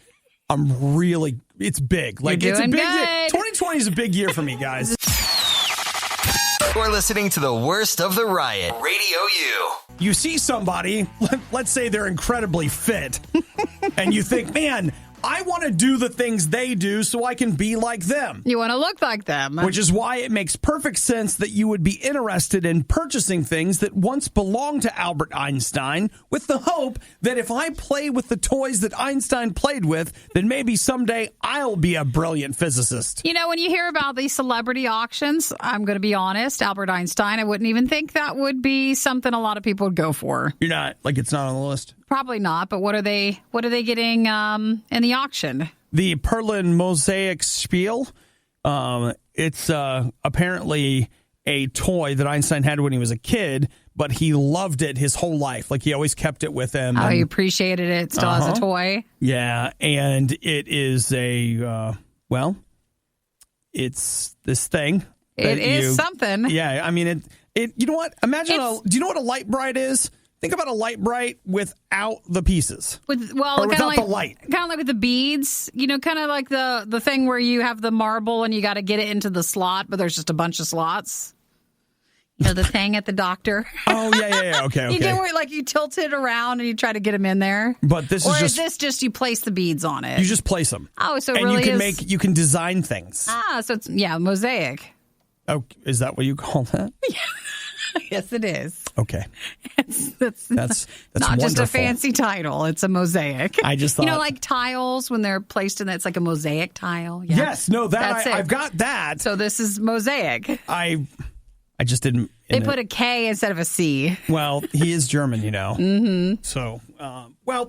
I'm really, it's big. Like, You're it's a doing big good. year. 2020 is a big year for me, guys. You're listening to the worst of the Riot. Radio U. You see somebody, let's say they're incredibly fit, and you think, man, I want to do the things they do so I can be like them. You want to look like them. Which is why it makes perfect sense that you would be interested in purchasing things that once belonged to Albert Einstein, with the hope that if I play with the toys that Einstein played with, then maybe someday I'll be a brilliant physicist. You know, when you hear about these celebrity auctions, I'm going to be honest, Albert Einstein, I wouldn't even think that would be something a lot of people would go for. You're not, like, it's not on the list? Probably not, but what are they getting in the auction? The Perlin Mosaic Spiel. It's apparently a toy that Einstein had when he was a kid, but he loved it his whole life. Like, he always kept it with him. Oh, he appreciated it still as a toy? Yeah, and it is it's this thing. It is something. Yeah, I mean, it. You know what? Imagine, do you know what a light bright is? Think about a light bright without the pieces. Without the light. Kind of like with the beads. You know, kind of like the thing where you have the marble and you got to get it into the slot, but there's just a bunch of slots. You know, the thing at the doctor. Oh, yeah. Okay. You get where, like, you tilt it around and you try to get them in there. But this is this just you place the beads on it? You just place them. Oh, so it and really you can design things. Ah, so it's, mosaic. Oh, is that what you call that? Yeah. Yes, it is. Okay. That's not wonderful. Just a fancy title. It's a mosaic. I just thought... You know, like tiles, when they're placed in, it's like a mosaic tile. Yeah. Yes, no, I've got that. So this is mosaic. I just didn't... They put a K instead of a C. Well, he is German, you know. Mm-hmm. So,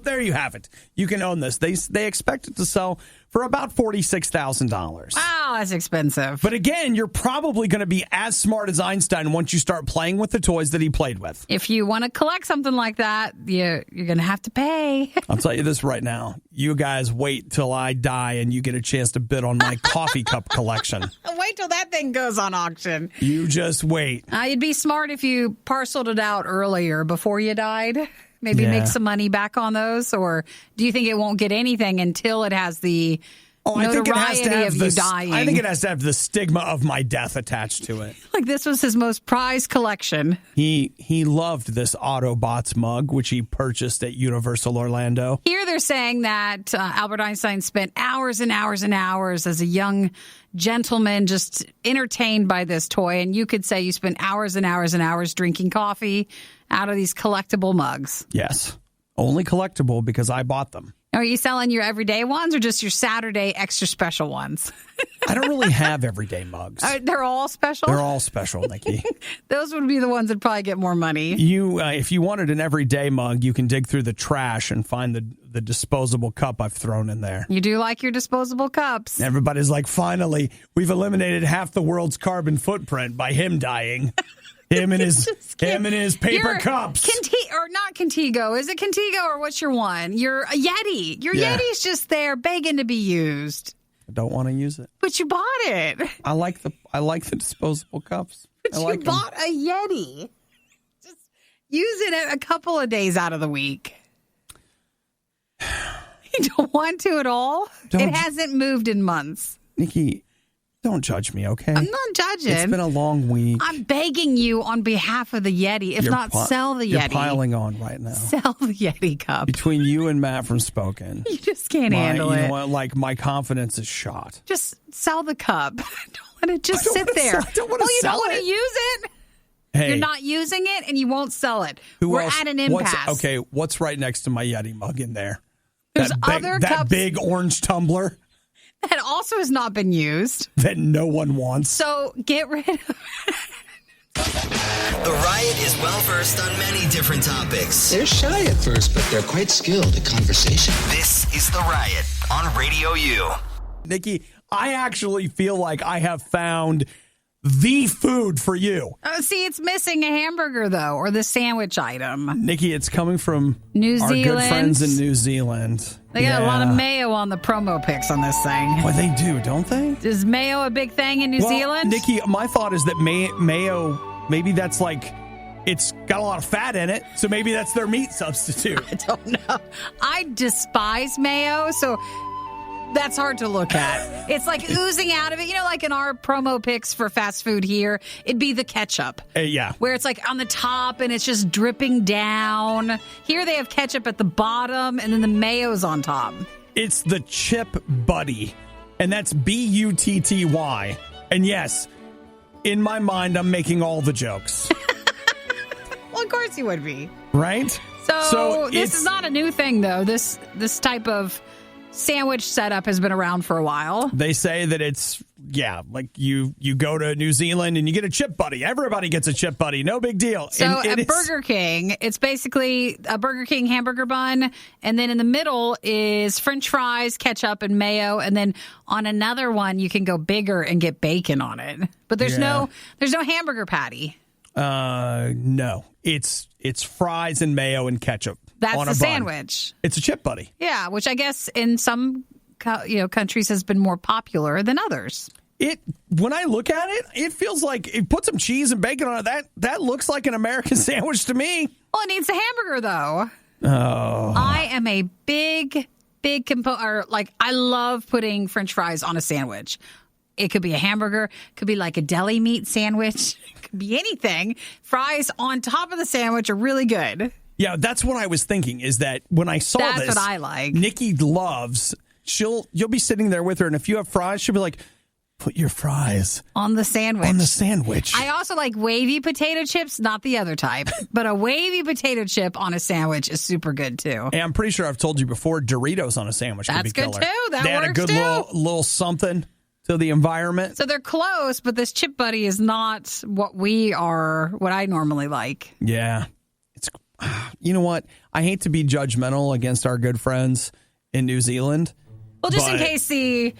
there you have it. You can own this. They expect it to sell for about $46,000. Wow, that's expensive. But again, you're probably going to be as smart as Einstein once you start playing with the toys that he played with. If you want to collect something like that, you're going to have to pay. I'll tell you this right now. You guys wait till I die and you get a chance to bid on my coffee cup collection. Wait till that thing goes on auction. You just wait. You'd be smart if you parceled it out earlier before you died. Maybe make some money back on those, or do you think it won't get anything until it has the notoriety of you dying? I think it has to have the stigma of my death attached to it. Like, this was his most prized collection. He loved this Autobots mug, which he purchased at Universal Orlando. Here they're saying that Albert Einstein spent hours and hours and hours as a young gentleman just entertained by this toy, and you could say you spent hours and hours and hours drinking coffee out of these collectible mugs. Yes. Only collectible because I bought them. Are you selling your everyday ones or just your Saturday extra special ones? I don't really have everyday mugs. They're all special? They're all special, Nikki. Those would be the ones that probably get more money. If you wanted an everyday mug, you can dig through the trash and find the disposable cup I've thrown in there. You do like your disposable cups. Everybody's like, finally, we've eliminated half the world's carbon footprint by him dying. Him and his paper cups. or not Contigo. Is it Contigo or what's your one? Your Yeti. Your Yeti's just there begging to be used. I don't want to use it. But you bought it. I like the disposable cups. But you bought a Yeti. Just use it a couple of days out of the week. You don't want to at all? It hasn't moved in months. Nikki, don't judge me, okay? I'm not judging. It's been a long week. I'm begging you on behalf of the Yeti. If not, sell the Yeti. You're piling on right now. Sell the Yeti cup. Between you and Matt from Spoken. You just can't handle it. You know what? Like, my confidence is shot. Just sell the cup. Don't let it just sit there. I don't want to sell it. You don't want to use it? Hey. You're not using it and you won't sell it. We're at an impasse. What's right next to my Yeti mug in there? There's other cups. That big orange tumbler. That also has not been used. That no one wants. So get rid of it. The Riot is well-versed on many different topics. They're shy at first, but they're quite skilled at conversation. This is The Riot on RadioU. Nikki, I actually feel like I have found the food for you. See, it's missing a hamburger, though, or the sandwich item. Nikki, it's coming from New our Zealand. good friends in New Zealand. They got a lot of mayo on the promo pics on this thing. Well, they do, don't they? Is mayo a big thing in New Zealand? Nikki, my thought is that mayo, maybe that's like, it's got a lot of fat in it, so maybe that's their meat substitute. I don't know. I despise mayo, so that's hard to look at. It's like oozing out of it. You know, like in our promo pics for fast food here, it'd be the ketchup. Yeah. Where it's like on the top and it's just dripping down. Here they have ketchup at the bottom and then the mayo's on top. It's the Chip Buddy, and that's Butty. And yes, in my mind, I'm making all the jokes. Well, of course you would be. Right? So this is not a new thing, though. This type of sandwich setup has been around for a while. They say that it's, like you go to New Zealand and you get a Chip Buddy. Everybody gets a Chip Buddy. No big deal. So at Burger King, it's basically a Burger King hamburger bun. And then in the middle is French fries, ketchup, and mayo. And then on another one, you can go bigger and get bacon on it. But there's no hamburger patty. No. It's fries and mayo and ketchup. That's on the a sandwich. It's a Chip Buddy. Yeah, which I guess in some countries has been more popular than others. When I look at it, it feels like it put some cheese and bacon on it. That looks like an American sandwich to me. Well, it needs a hamburger though. Oh. I am a big I love putting French fries on a sandwich. It could be a hamburger, could be like a deli meat sandwich, it could be anything. Fries on top of the sandwich are really good. Yeah, that's what I was thinking, is that when I saw that's this, what I like. Nikki loves, you'll be sitting there with her, and if you have fries, she'll be like, put your fries on the sandwich. On the sandwich. I also like wavy potato chips, not the other type, but a wavy potato chip on a sandwich is super good too. And I'm pretty sure I've told you before, Doritos on a sandwich could be killer. That's good too. They had a good little something to the environment. So they're close, but this Chip Buddy is not what I normally like. Yeah. You know what? I hate to be judgmental against our good friends in New Zealand. Well, just in case the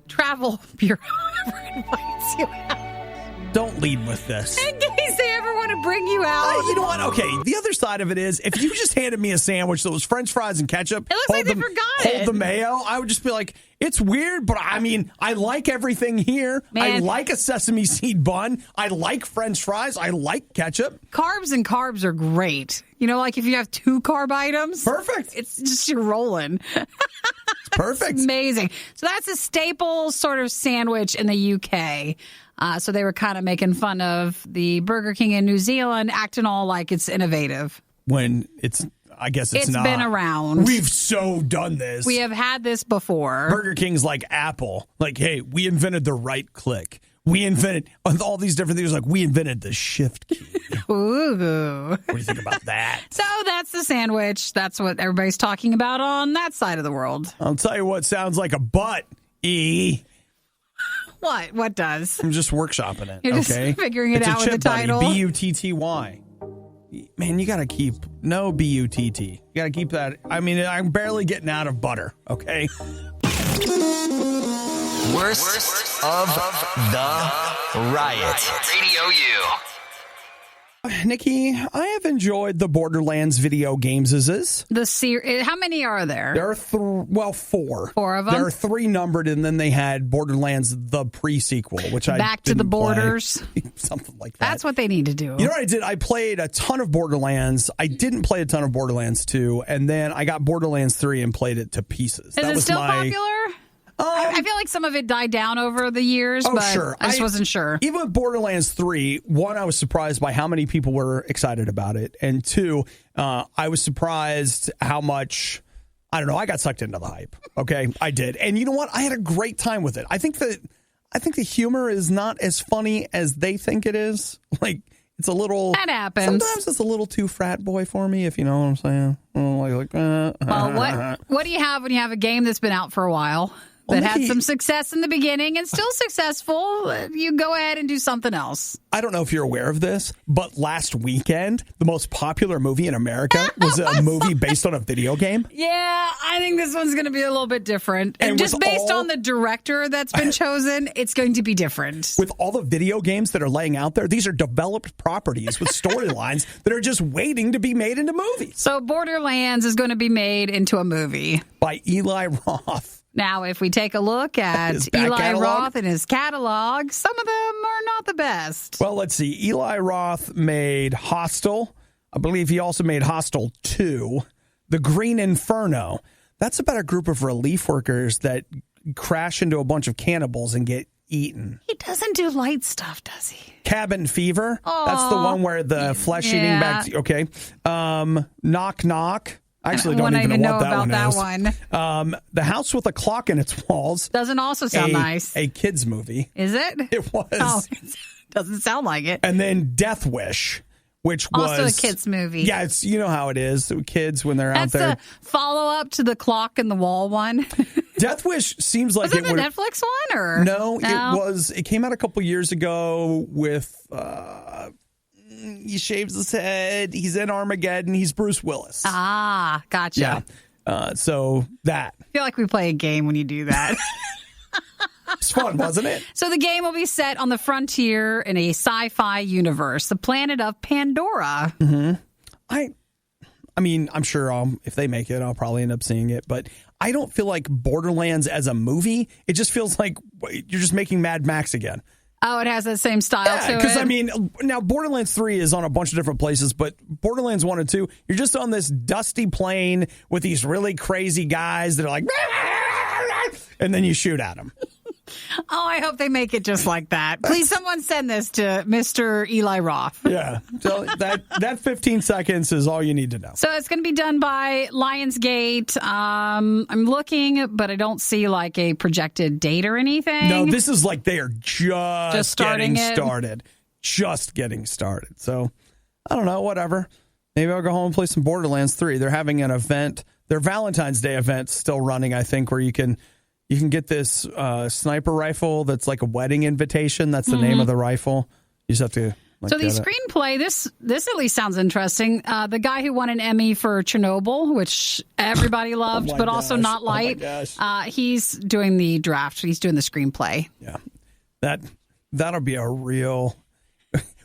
travel bureau ever invites you out. Don't lead with this. In case they ever want to bring you out. You know what? Okay, the other side of it is, if you just handed me a sandwich that was French fries and ketchup, it looks like they forgot it. Hold the mayo, I would just be like, it's weird, but I mean, I like everything here. Man. I like a sesame seed bun. I like French fries. I like ketchup. Carbs are great. You know, like if you have 2 carb items. Perfect. It's just you're rolling. It's perfect. It's amazing. So that's a staple sort of sandwich in the UK. So they were kind of making fun of the Burger King in New Zealand, acting all like it's innovative. When I guess it's not. It's been around. We've so done this. We have had this before. Burger King's like Apple. Like, hey, we invented the right click. We invented all these different things. Like, we invented the shift key. Ooh. What do you think about that? So that's the sandwich. That's what everybody's talking about on that side of the world. I'll tell you what sounds like a butt, E. What? What does? I'm just workshopping it. You're just figuring it out with the title. Butty. Man, you got to keep Butt. You got to keep that. I mean, I'm barely getting out of butter. Okay. Worst of the Riot. RadioU. Nikki, I have enjoyed the Borderlands video games. How many are there? There are 4. 4 of them? There are 3 numbered, and then they had Borderlands, the pre-sequel, which I Back to the Borders. Something like that. That's what they need to do. You know what I did? I played a ton of Borderlands. I didn't play a ton of Borderlands 2, and then I got Borderlands 3 and played it to pieces. Is it still popular? I feel like some of it died down over the years, but sure. I just wasn't sure. Even with Borderlands 3, 1, I was surprised by how many people were excited about it. And 2, I was surprised how much, I don't know, I got sucked into the hype. Okay, I did. And you know what? I had a great time with it. I think the humor is not as funny as they think it is. Like, it's a little... That happens. Sometimes it's a little too frat boy for me, if you know what I'm saying. Well, what do you have when you have a game that's been out for a while? That had some success in the beginning and still successful, you go ahead and do something else. I don't know if you're aware of this, but last weekend, the most popular movie in America was a movie based on a video game. Yeah, I think this one's going to be a little bit different. And just based on the director that's been chosen, it's going to be different. With all the video games that are laying out there, these are developed properties with storylines that are just waiting to be made into movies. So Borderlands is going to be made into a movie. By Eli Roth. Now, if we take a look at Eli Roth and his catalog, some of them are not the best. Well, let's see. Eli Roth made Hostel. I believe he also made Hostel 2. The Green Inferno. That's about a group of relief workers that crash into a bunch of cannibals and get eaten. He doesn't do light stuff, does he? Cabin Fever. Aww. That's the one where the flesh-eating bacteria. Okay. Knock Knock. I actually don't even know what that one is. The House with a Clock in Its Walls. Doesn't also sound nice. A kid's movie. Is it? It was. Oh, doesn't sound like it. And then Death Wish, which was... Also a kid's movie. Yeah, it's, you know how it is. Kids, when they're out there. That's the follow-up to the Clock in the Wall one. Death Wish seems like it was the Netflix one? Or No, it was. It came out a couple years ago with... he shaves his head. He's in Armageddon. He's Bruce Willis. Ah, gotcha. Yeah. So that. I feel like we play a game when you do that. It's fun, wasn't it? So the game will be set on the frontier in a sci-fi universe, the planet of Pandora. Mm-hmm. I mean, I'm sure if they make it, I'll probably end up seeing it. But I don't feel like Borderlands as a movie. It just feels like you're just making Mad Max again. Oh, it has that same style to it? Because, I mean, now Borderlands 3 is on a bunch of different places, but Borderlands 1 and 2, you're just on this dusty plane with these really crazy guys that are like, and then you shoot at them. Oh, I hope they make it just like that. Please, someone send this to Mr. Eli Roth. Yeah. So that 15 seconds is all you need to know. So it's going to be done by Lionsgate. I'm looking, but I don't see like a projected date or anything. No, this is like they are just getting started. Just getting started. So I don't know, whatever. Maybe I'll go home and play some Borderlands 3. They're having an event. Their Valentine's Day event still running, I think, where you can get this sniper rifle that's like a wedding invitation. That's the name of the rifle. You just have to. So the screenplay, this at least sounds interesting. The guy who won an Emmy for Chernobyl, which everybody loved, but also not light. He's doing the draft. He's doing the screenplay. Yeah, that'll be a real.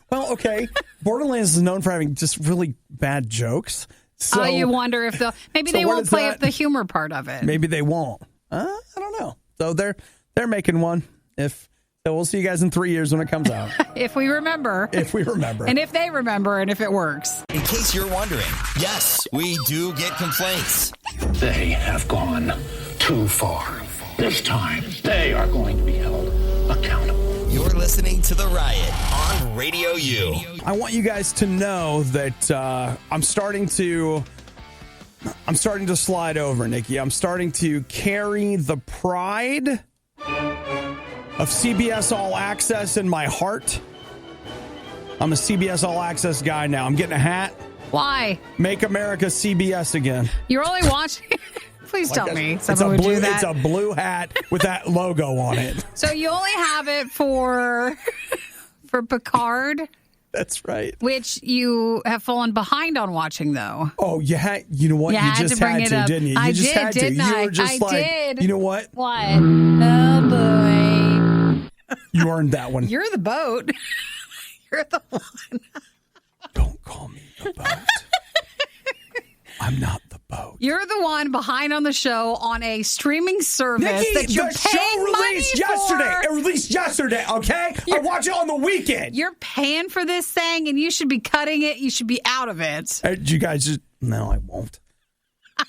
Well, okay. Borderlands is known for having just really bad jokes. So you wonder if they won't play up the humor part of it. Maybe they won't. I don't know. So they're making one. So we'll see you guys in 3 years when it comes out. If we remember. If we remember. And if they remember and if it works. In case you're wondering, yes, we do get complaints. They have gone too far. This time, they are going to be held accountable. You're listening to The Riot on Radio U. I want you guys to know that I'm starting to slide over, Nikki. I'm starting to carry the pride of CBS All Access in my heart. I'm a CBS All Access guy now. I'm getting a hat. Why? Make America CBS again. You're only watching... Please tell me someone would do that. It's a blue hat with that logo on it. So you only have it for Picard? That's right. Which you have fallen behind on watching, though. Oh, you know what? You just had to, didn't you? You just had to. You were just like, you know what? What? Oh, boy. You earned that one. You're the boat. You're the one. the boat. I'm not the boat. You're the one behind on the show on a streaming service Nikki, that you're the paying show money released for. yesterday. It released yesterday, okay? I watch it on the weekend. You're paying for this thing, and you should be cutting it. You should be out of it. You guys just... No, I won't.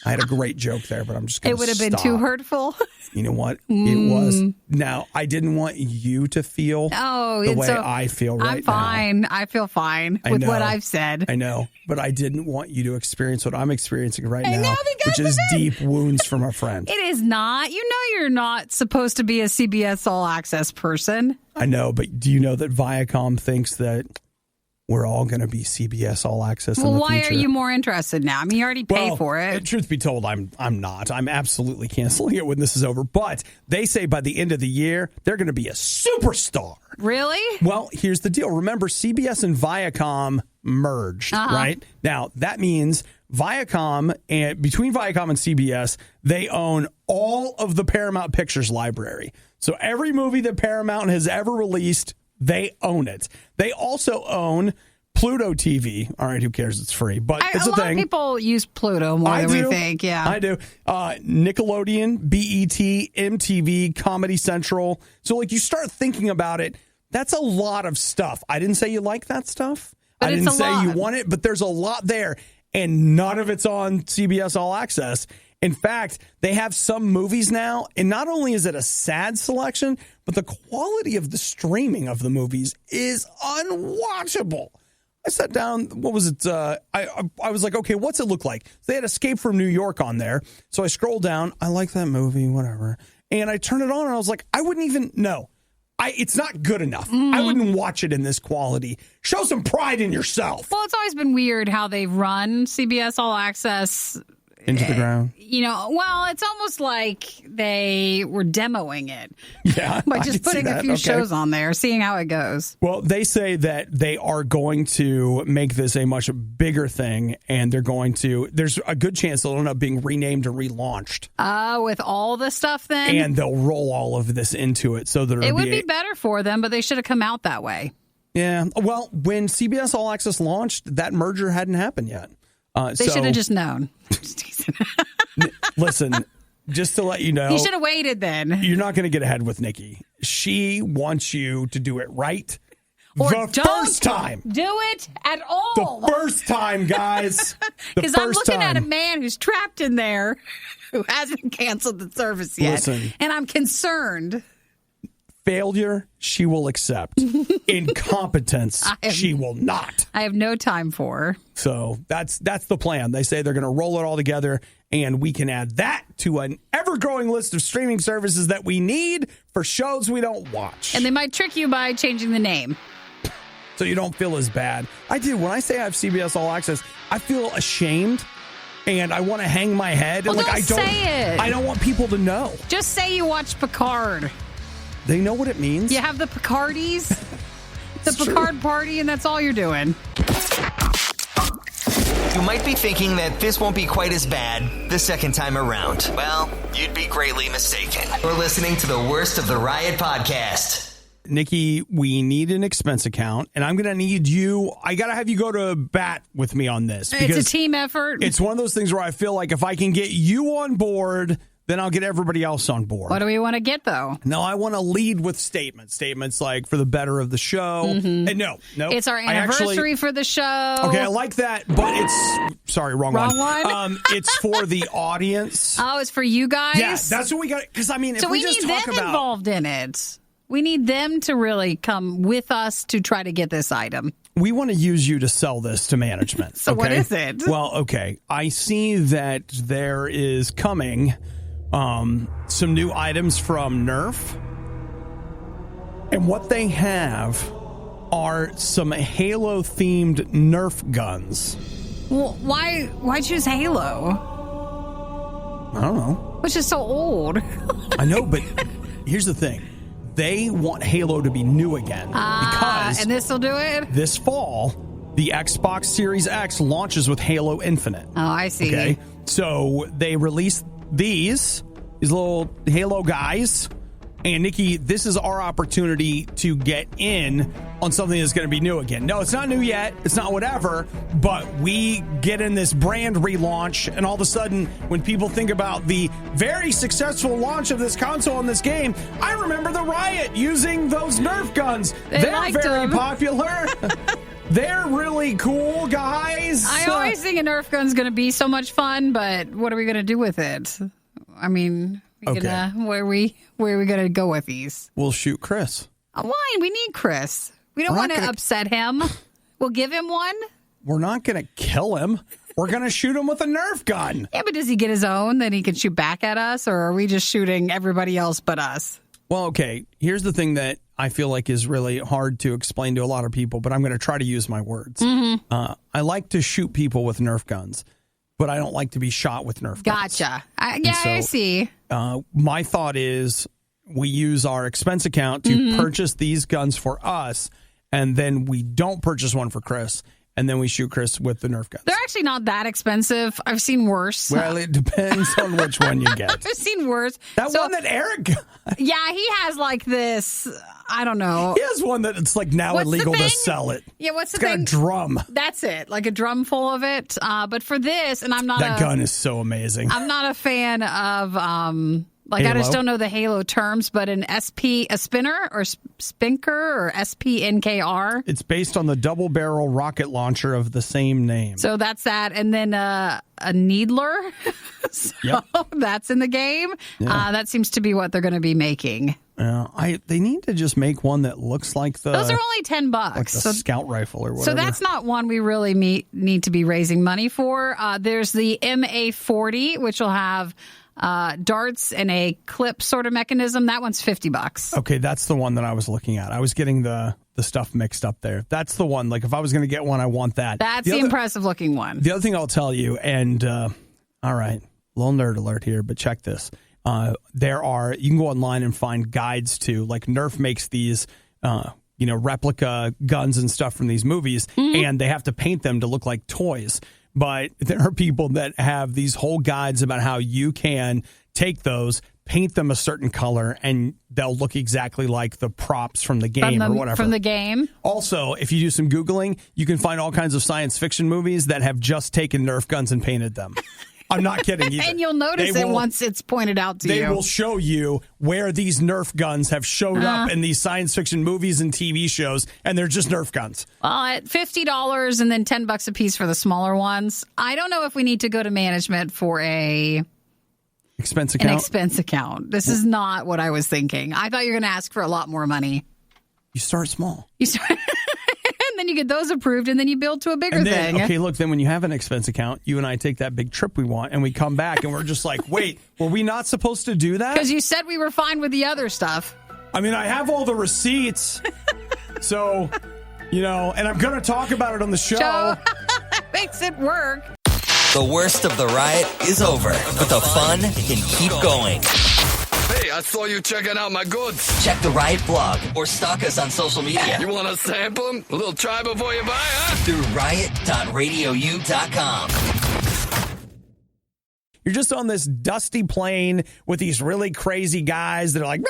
I had a great joke there, but I'm just going to It would have been too hurtful. You know what? It was. Now, I didn't want you to feel the way I feel right now. I'm fine. I feel fine with what I've said. I know, but I didn't want you to experience what I'm experiencing right now, because which is deep wounds from a friend. It is not. You know you're not supposed to be a CBS All Access person. I know, but do you know that Viacom thinks that we're all going to be CBS All Access in the future? Well, why are you more interested now? I mean, you already pay for it. Truth be told, I'm not. I'm absolutely canceling it when this is over. But they say by the end of the year, they're going to be a superstar. Really? Well, here's the deal. Remember, CBS and Viacom merged, right? Now, that means Viacom, and between Viacom and CBS, they own all of the Paramount Pictures library. So every movie that Paramount has ever released, they own it. They also own Pluto TV. All right, who cares? It's free, but it's a thing. A lot of people use Pluto more than we think. Yeah, I do. Nickelodeon, BET, MTV, Comedy Central. So, like, you start thinking about it. That's a lot of stuff. I didn't say you like that stuff. I didn't say you want it, but there's a lot there, and none of it's on CBS All Access. In fact, they have some movies now, and not only is it a sad selection, but the quality of the streaming of the movies is unwatchable. I sat down, what was it? I was like, okay, what's it look like? So they had Escape from New York on there. So I scrolled down. I like that movie, whatever. And I turned it on, and I was like, I wouldn't even know. It's not good enough. I wouldn't watch it in this quality. Show some pride in yourself. Well, it's always been weird how they've run CBS All Access into the ground. You know, well, it's almost like they were demoing it. Yeah. By just putting a few shows on there, seeing how it goes. Well, they say that they are going to make this a much bigger thing, and there's a good chance it'll end up being renamed or relaunched. With all the stuff then? And they'll roll all of this into it so that it would be better for them, but they should have come out that way. Yeah. Well, when CBS All Access launched, that merger hadn't happened yet. They should have just known. Listen, just to let you know. You should have waited then. You're not going to get ahead with Nikki. She wants you to do it right first time. Do it at all. The first time, guys. Because I'm looking at a man who's trapped in there who hasn't canceled the service yet. Listen, and I'm concerned. Failure, she will accept. Incompetence, she will not. I have no time for. So that's the plan. They say they're going to roll it all together, and we can add that to an ever-growing list of streaming services that we need for shows we don't watch. And they might trick you by changing the name. So you don't feel as bad. I do. When I say I have CBS All Access, I feel ashamed. And I want to hang my head. Well, and don't say it. I don't want people to know. Just say you watch Picard. They know what it means. You have the Picardies, the Picard party, and that's all you're doing. You might be thinking that this won't be quite as bad the second time around. Well, you'd be greatly mistaken. You're listening to the worst of the Riot podcast. Nikki, we need an expense account, and I'm going to need you. I got to have you go to bat with me on this. It's a team effort. It's one of those things where I feel like if I can get you on board, then I'll get everybody else on board. What do we want to get, though? No, I want to lead with statements. Statements like for the better of the show. Mm-hmm. And no. It's our anniversary for the show. Okay, I like that, but it's... Sorry, wrong one. It's for the audience. Oh, it's for you guys? Yeah, that's what we got. Because, I mean, if we just talk about... So we need them involved in it. We need them to really come with us to try to get this item. We want to use you to sell this to management. So okay? What is it? Well, okay. I see that there is coming some new items from Nerf. And what they have are some Halo-themed Nerf guns. Well, why choose Halo? I don't know. Which is so old. I know, but here's the thing. They want Halo to be new again. Because and this will do it? This fall, the Xbox Series X launches with Halo Infinite. Oh, I see. Okay, so they released these little Halo guys, And Nikki, this is our opportunity to get in on something that's going to be new again. No, it's not new yet. It's not whatever. But we get in this brand relaunch. And all of a sudden, when people think about the very successful launch of this console and this game, I remember the Riot using those Nerf guns. They're very popular. They're really cool, guys. I always think a Nerf gun's going to be so much fun, but what are we going to do with it? I mean, where are we going to go with these? We'll shoot Chris. Why? We need Chris. We don't want to upset him. We'll give him one. We're not going to kill him. We're going to shoot him with a Nerf gun. Yeah, but does he get his own that he can shoot back at us, or are we just shooting everybody else but us? Well, okay. Here's the thing that I feel like is really hard to explain to a lot of people, but I'm going to try to use my words. Mm-hmm. I like to shoot people with Nerf guns, but I don't like to be shot with Nerf guns. Gotcha. I see. My thought is we use our expense account to purchase these guns for us, and then we don't purchase one for Chris, and then we shoot Chris with the Nerf guns. They're actually not that expensive. I've seen worse. Well, it depends on which one you get. I've seen worse. That one that Eric got. Yeah, he has like this, I don't know. He has one that it's like now illegal to sell it. Yeah, what's the thing? It's got a drum. That's it, like a drum full of it. But for this, and I'm not That gun is so amazing. I'm not a fan of, like Halo? I just don't know the Halo terms, but an SP, a spinner or spinker or SPNKR. It's based on the double barrel rocket launcher of the same name. So that's that. And then a needler. So that's in the game. Yeah. That seems to be what they're going to be making. They need to just make one that looks like the... Those are only $10. Like the scout rifle or whatever. So that's not one we really need to be raising money for. There's the MA40, which will have darts and a clip sort of mechanism. That one's $50. Okay, that's the one that I was looking at. I was getting the stuff mixed up there. That's the one. Like, if I was going to get one, I want that. That's the impressive looking one. The other thing I'll tell you, and all right, little nerd alert here, but check this. You can go online and find guides to, like, Nerf makes these, replica guns and stuff from these movies, and they have to paint them to look like toys. But there are people that have these whole guides about how you can take those, paint them a certain color, and they'll look exactly like the props from the game or whatever. From the game. Also, if you do some Googling, you can find all kinds of science fiction movies that have just taken Nerf guns and painted them. I'm not kidding either. And you'll notice it once it's pointed out to you. They will show you where these Nerf guns have showed up in these science fiction movies and TV shows, and they're just Nerf guns. Well, at $50 and then $10 a piece for the smaller ones. I don't know if we need to go to management for an expense account. This is not what I was thinking. I thought you were going to ask for a lot more money. You start small. And then you get those approved, and then you build to a bigger thing. Okay, look, then when you have an expense account, you and I take that big trip we want, and we come back, and we're just like, wait, were we not supposed to do that? Because you said we were fine with the other stuff. I mean, I have all the receipts, so, and I'm going to talk about it on the show. Makes it work. The worst of the riot is over, but the fun can keep going. Hey, I saw you checking out my goods. Check the Riot blog or stalk us on social media. You want to sample them? A little try before you buy, huh? Through riot.radiou.com. You're just on this dusty plane with these really crazy guys that are like,